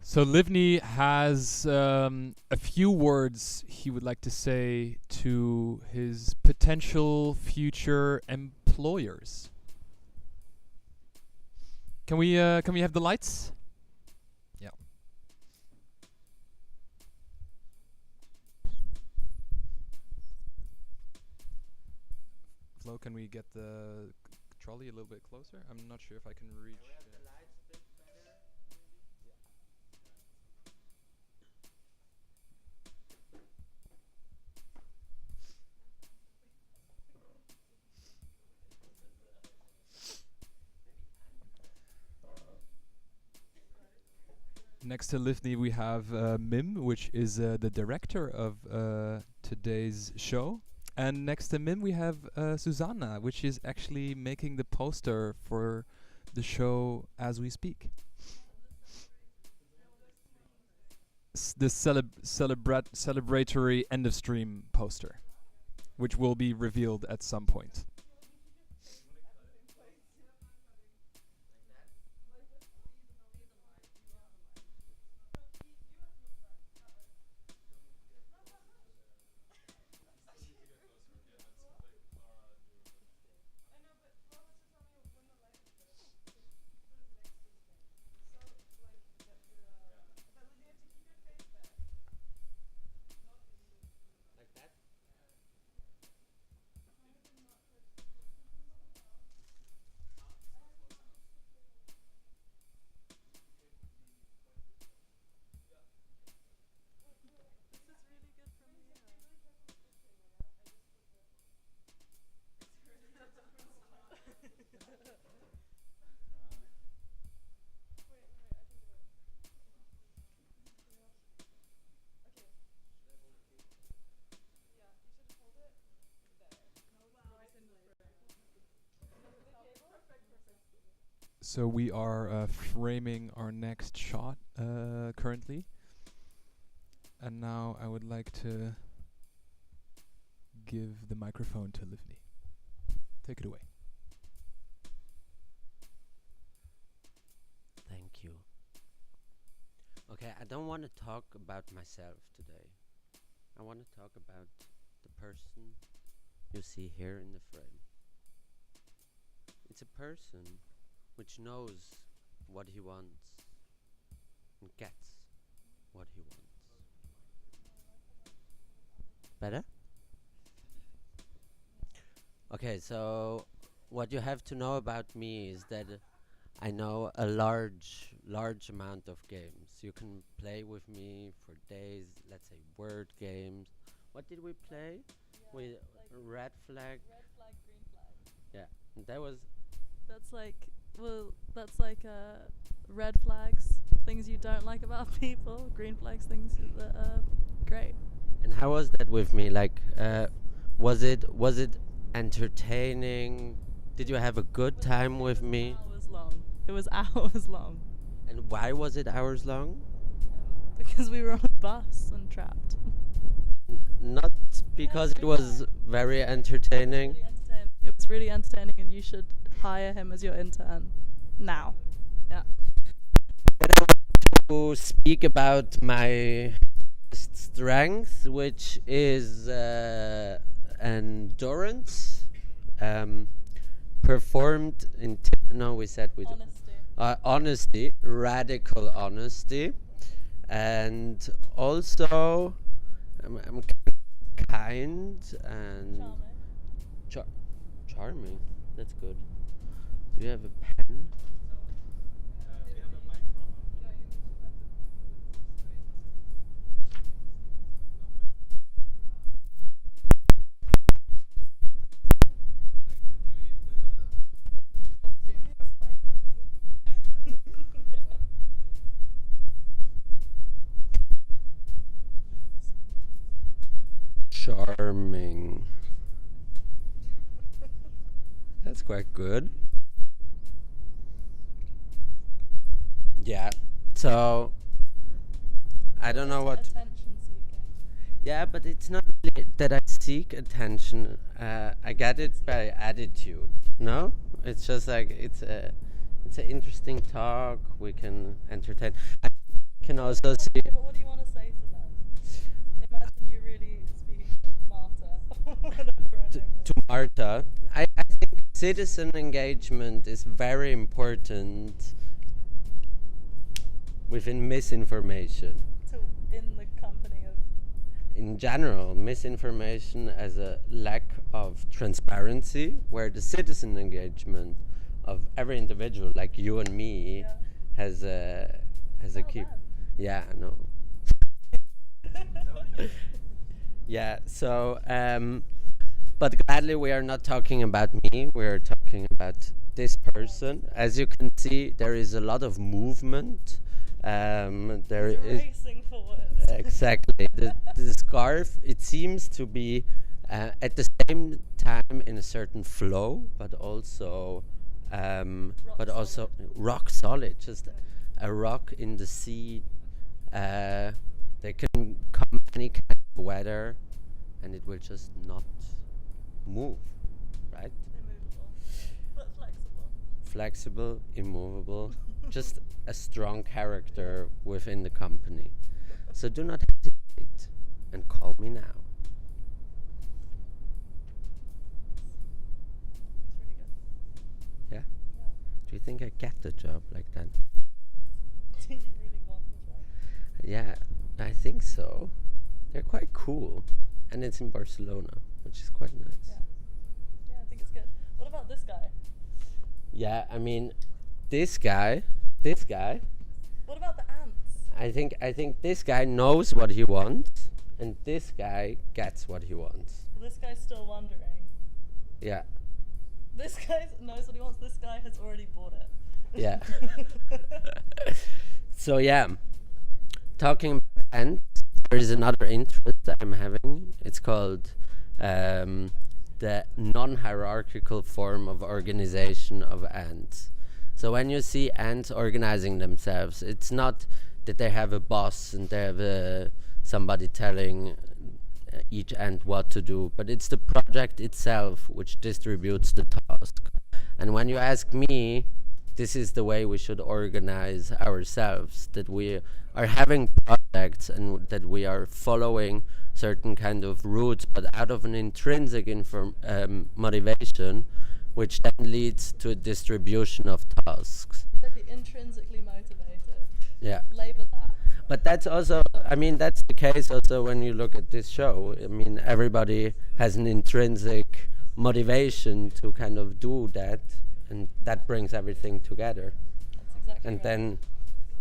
So Livni has a few words he would like to say to his potential future employers. Can we have the lights? Yeah. Flo, can we get the trolley a little bit closer? I'm not sure if I can reach. Next to Livni, we have Mim, which is the director of today's show. And next to Mim, we have Sussana, which is actually making the poster for the show as we speak. The celebratory end of stream poster, which will be revealed at some point. So we are framing our next shot currently. And now I would like to give the microphone to Livni. Take it away. Thank you. Okay, I don't want to talk about myself today. I want to talk about the person you see here in the frame. It's a person which knows what he wants and gets what he wants. Better? Okay, so what you have to know about me is that I know a large amount of games. You can play with me for days, let's say word games. What did we play? With red flag? Red flag, green flag. Yeah, and that was... That's like red flags, things you don't like about people, green flags, things that are great. And how was that with me? Like, was it entertaining? Did you have a good time with me? Hours long. It was hours long. And why was it hours long? Because we were on a bus and trapped. Not because it was very entertaining. It was really entertaining, and you should hire him as your intern now. Yeah. To speak about my strength, which is endurance, performed in honesty, radical honesty, and also I'm kind and charming. That's good. Do you have a pen? Charming. That's quite good. Yeah. So I don't know what. Attention seeking. Yeah, but it's not really that I seek attention. I get it by attitude. No, it's just like it's an interesting talk. We can entertain. I can also see. Yeah, but what do you want to say to them? Imagine you really speaking to Marta. To Marta, I think citizen engagement is very important within misinformation. So in the company of In general, misinformation as a lack of transparency, where the citizen engagement of every individual, like you and me, has a key. Yeah, no. Yeah. So, but gladly, we are not talking about me. We are talking about this person. As you can see, there is a lot of movement. There is racing forward. exactly the scarf. It seems to be at the same time in a certain flow, but also rock solid. Just a rock in the sea. They can come any kind of weather, and it will just not move, right? Immovable, but flexible. Flexible, immovable, just a strong character within the company. So do not hesitate and call me now. It's really good. Yeah? Do you think I get the job like that? Do you really want the job? Yeah, I think so. They're quite cool. And it's in Barcelona, which is quite nice. Yeah. Yeah, I think it's good. What about this guy? Yeah, I mean, this guy. What about the ants? I think this guy knows what he wants, and this guy gets what he wants. Well, this guy's still wondering. Yeah. This guy knows what he wants. This guy has already bought it. Yeah. So yeah, talking about ants, there is another interest that I'm having. It's called the non-hierarchical form of organization of ants. So when you see ants organizing themselves, it's not that they have a boss and they have somebody telling each ant what to do, but it's the project itself which distributes the task. And when you ask me, this is the way we should organize ourselves, that we are having projects and that we are following certain kind of routes, but out of an intrinsic motivation, which then leads to a distribution of tasks. Be intrinsically motivated. Yeah. Labor that. But that's also, I mean, that's the case also when you look at this show. I mean, everybody has an intrinsic motivation to kind of do that, and that brings everything together. That's exactly and right. then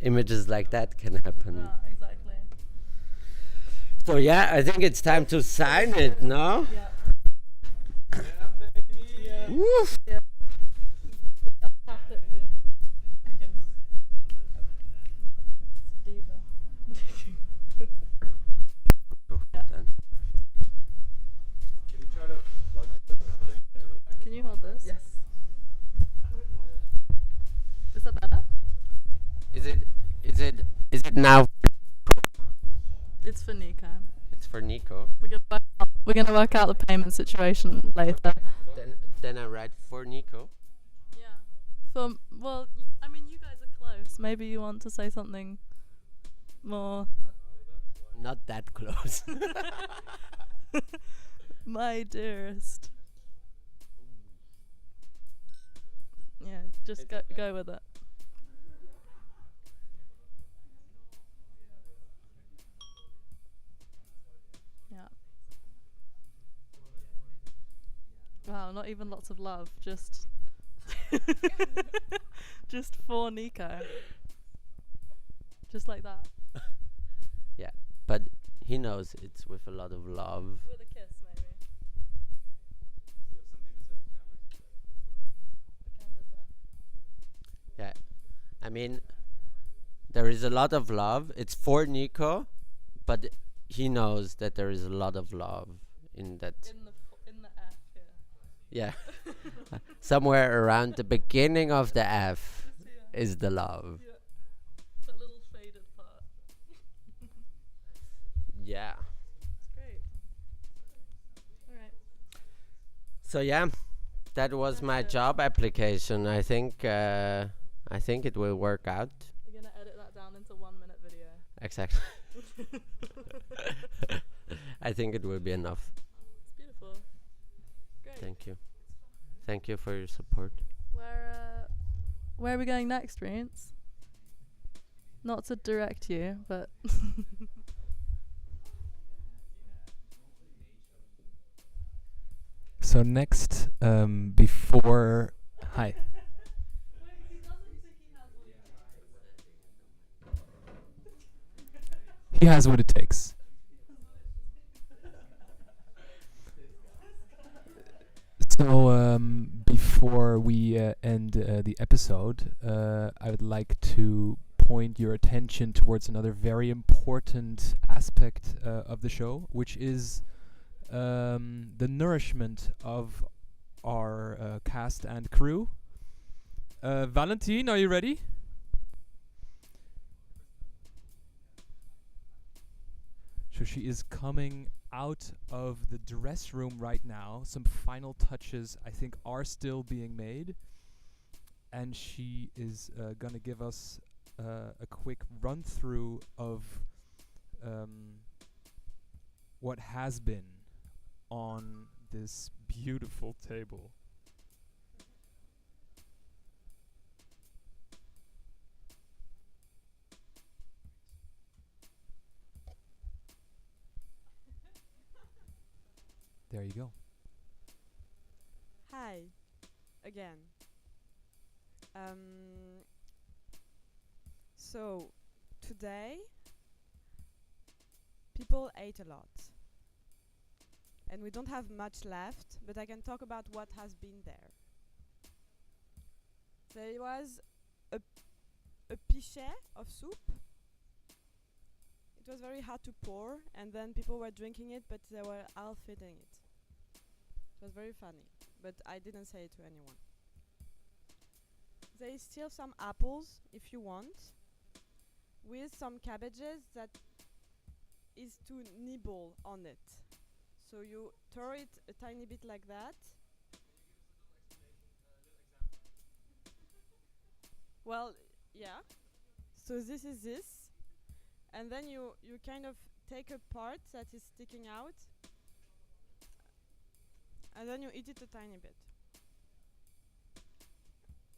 images like that can happen. Yeah, exactly. So yeah, I think it's time to sign it, no? Yeah. Woof. Yeah. I'll tap it. You can. Diva. Then. Can you hold this? Yes. Is that better? Is it now? It's for Nico. It's for Nico. We're gonna work out the payment situation later. Then I write for Nico. Yeah. Well, I mean, you guys are close. Maybe you want to say something more. Not that close. My dearest. Yeah, just go with it. Yeah. Wow, not even lots of love, just just for Nico. Just like that. Yeah, but he knows it's with a lot of love. With a kiss, maybe. Yeah, I mean, there is a lot of love. It's for Nico, but he knows that there is a lot of love in that. In the F here. Yeah, somewhere around the beginning of the F is the love. Yeah. That little faded part. Yeah. It's great. Alright. So yeah, that was my job application. I think it will work out. You're gonna edit that down into 1 minute video. Exactly. I think it will be enough. It's beautiful. Great. Thank you. Thank you for your support. Where are we going next, Rients? Not to direct you, but So next, before hi. He has what it takes. So before we end the episode, I would like to point your attention towards another very important aspect of the show, which is the nourishment of our cast and crew. Valentine, are you ready? So she is coming out of the dress room right now. Some final touches, I think, are still being made. And she is going to give us a quick run through of what has been on this beautiful table. There you go. Hi, again. So, today, people ate a lot. And we don't have much left, but I can talk about what has been there. There was a pichet of soup. It was very hard to pour, and then people were drinking it, but they were all feeding it. It was very funny, but I didn't say it to anyone. There is still some apples, if you want, with some cabbages that is to nibble on it. So you throw it a tiny bit like that. Well, yeah. So this is this. And then you kind of take a part that is sticking out. And then you eat it a tiny bit.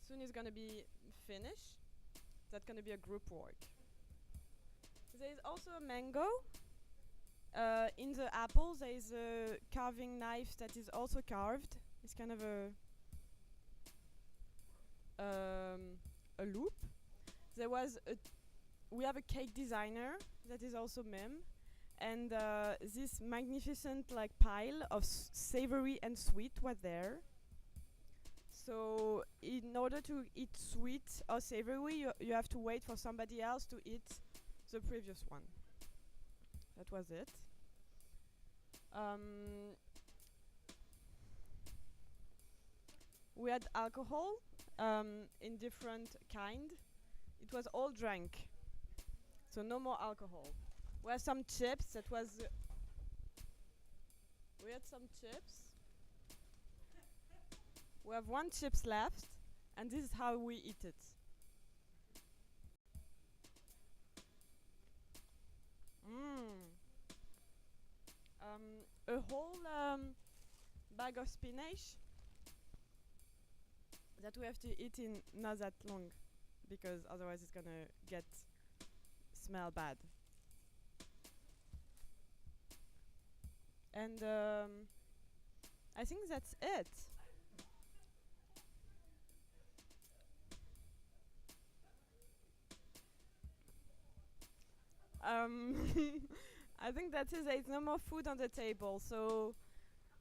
Soon it's going to be finished. That's going to be a group work. There is also a mango. In the apple there is a carving knife that is also carved. It's kind of a loop. There was we have a cake designer that is also mem, and this magnificent like pile of savory and sweet was there. So in order to eat sweet or savory, you have to wait for somebody else to eat the previous one. That was it. We had alcohol in different kind. It was all drank, so no more alcohol. We had some chips. That was. We had some chips. We have one chips left, and this is how we eat it. A whole bag of spinach that we have to eat in not that long, because otherwise it's gonna smell bad. And I think that's it. I think that is there's no more food on the table, so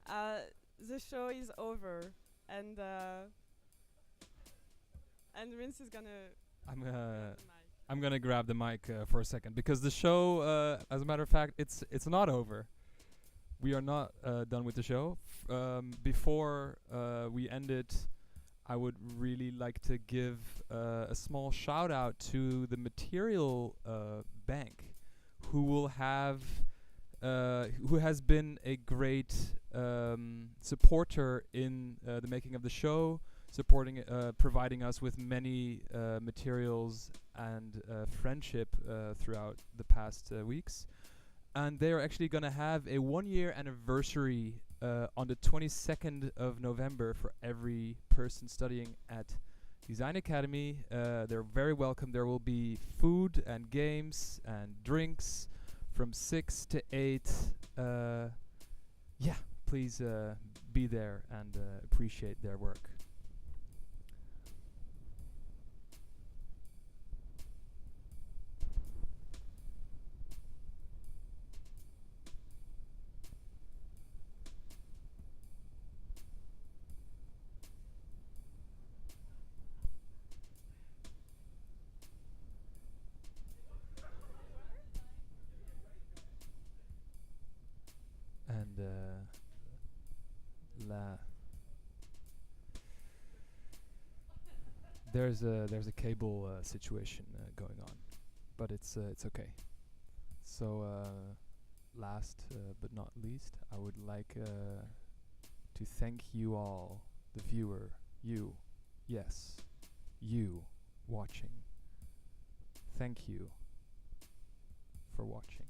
the show is over, and Rients is gonna. I'm gonna grab the mic for a second, because the show, as a matter of fact, it's not over. We are not done with the show. Before we end it, I would really like to give a small shout out to the material bank, who has been a great supporter in the making of the show, providing us with many materials and friendship throughout the past weeks. And they are actually going to have a 1-year anniversary on the 22nd of November for every person studying at Design Academy. They're very welcome. There will be food and games and drinks from 6 to 8. Yeah, please be there and appreciate their work. And there's a cable situation going on, but it's okay. So last but not least, I would like to thank you all, the viewer, you, yes, you watching. Thank you for watching.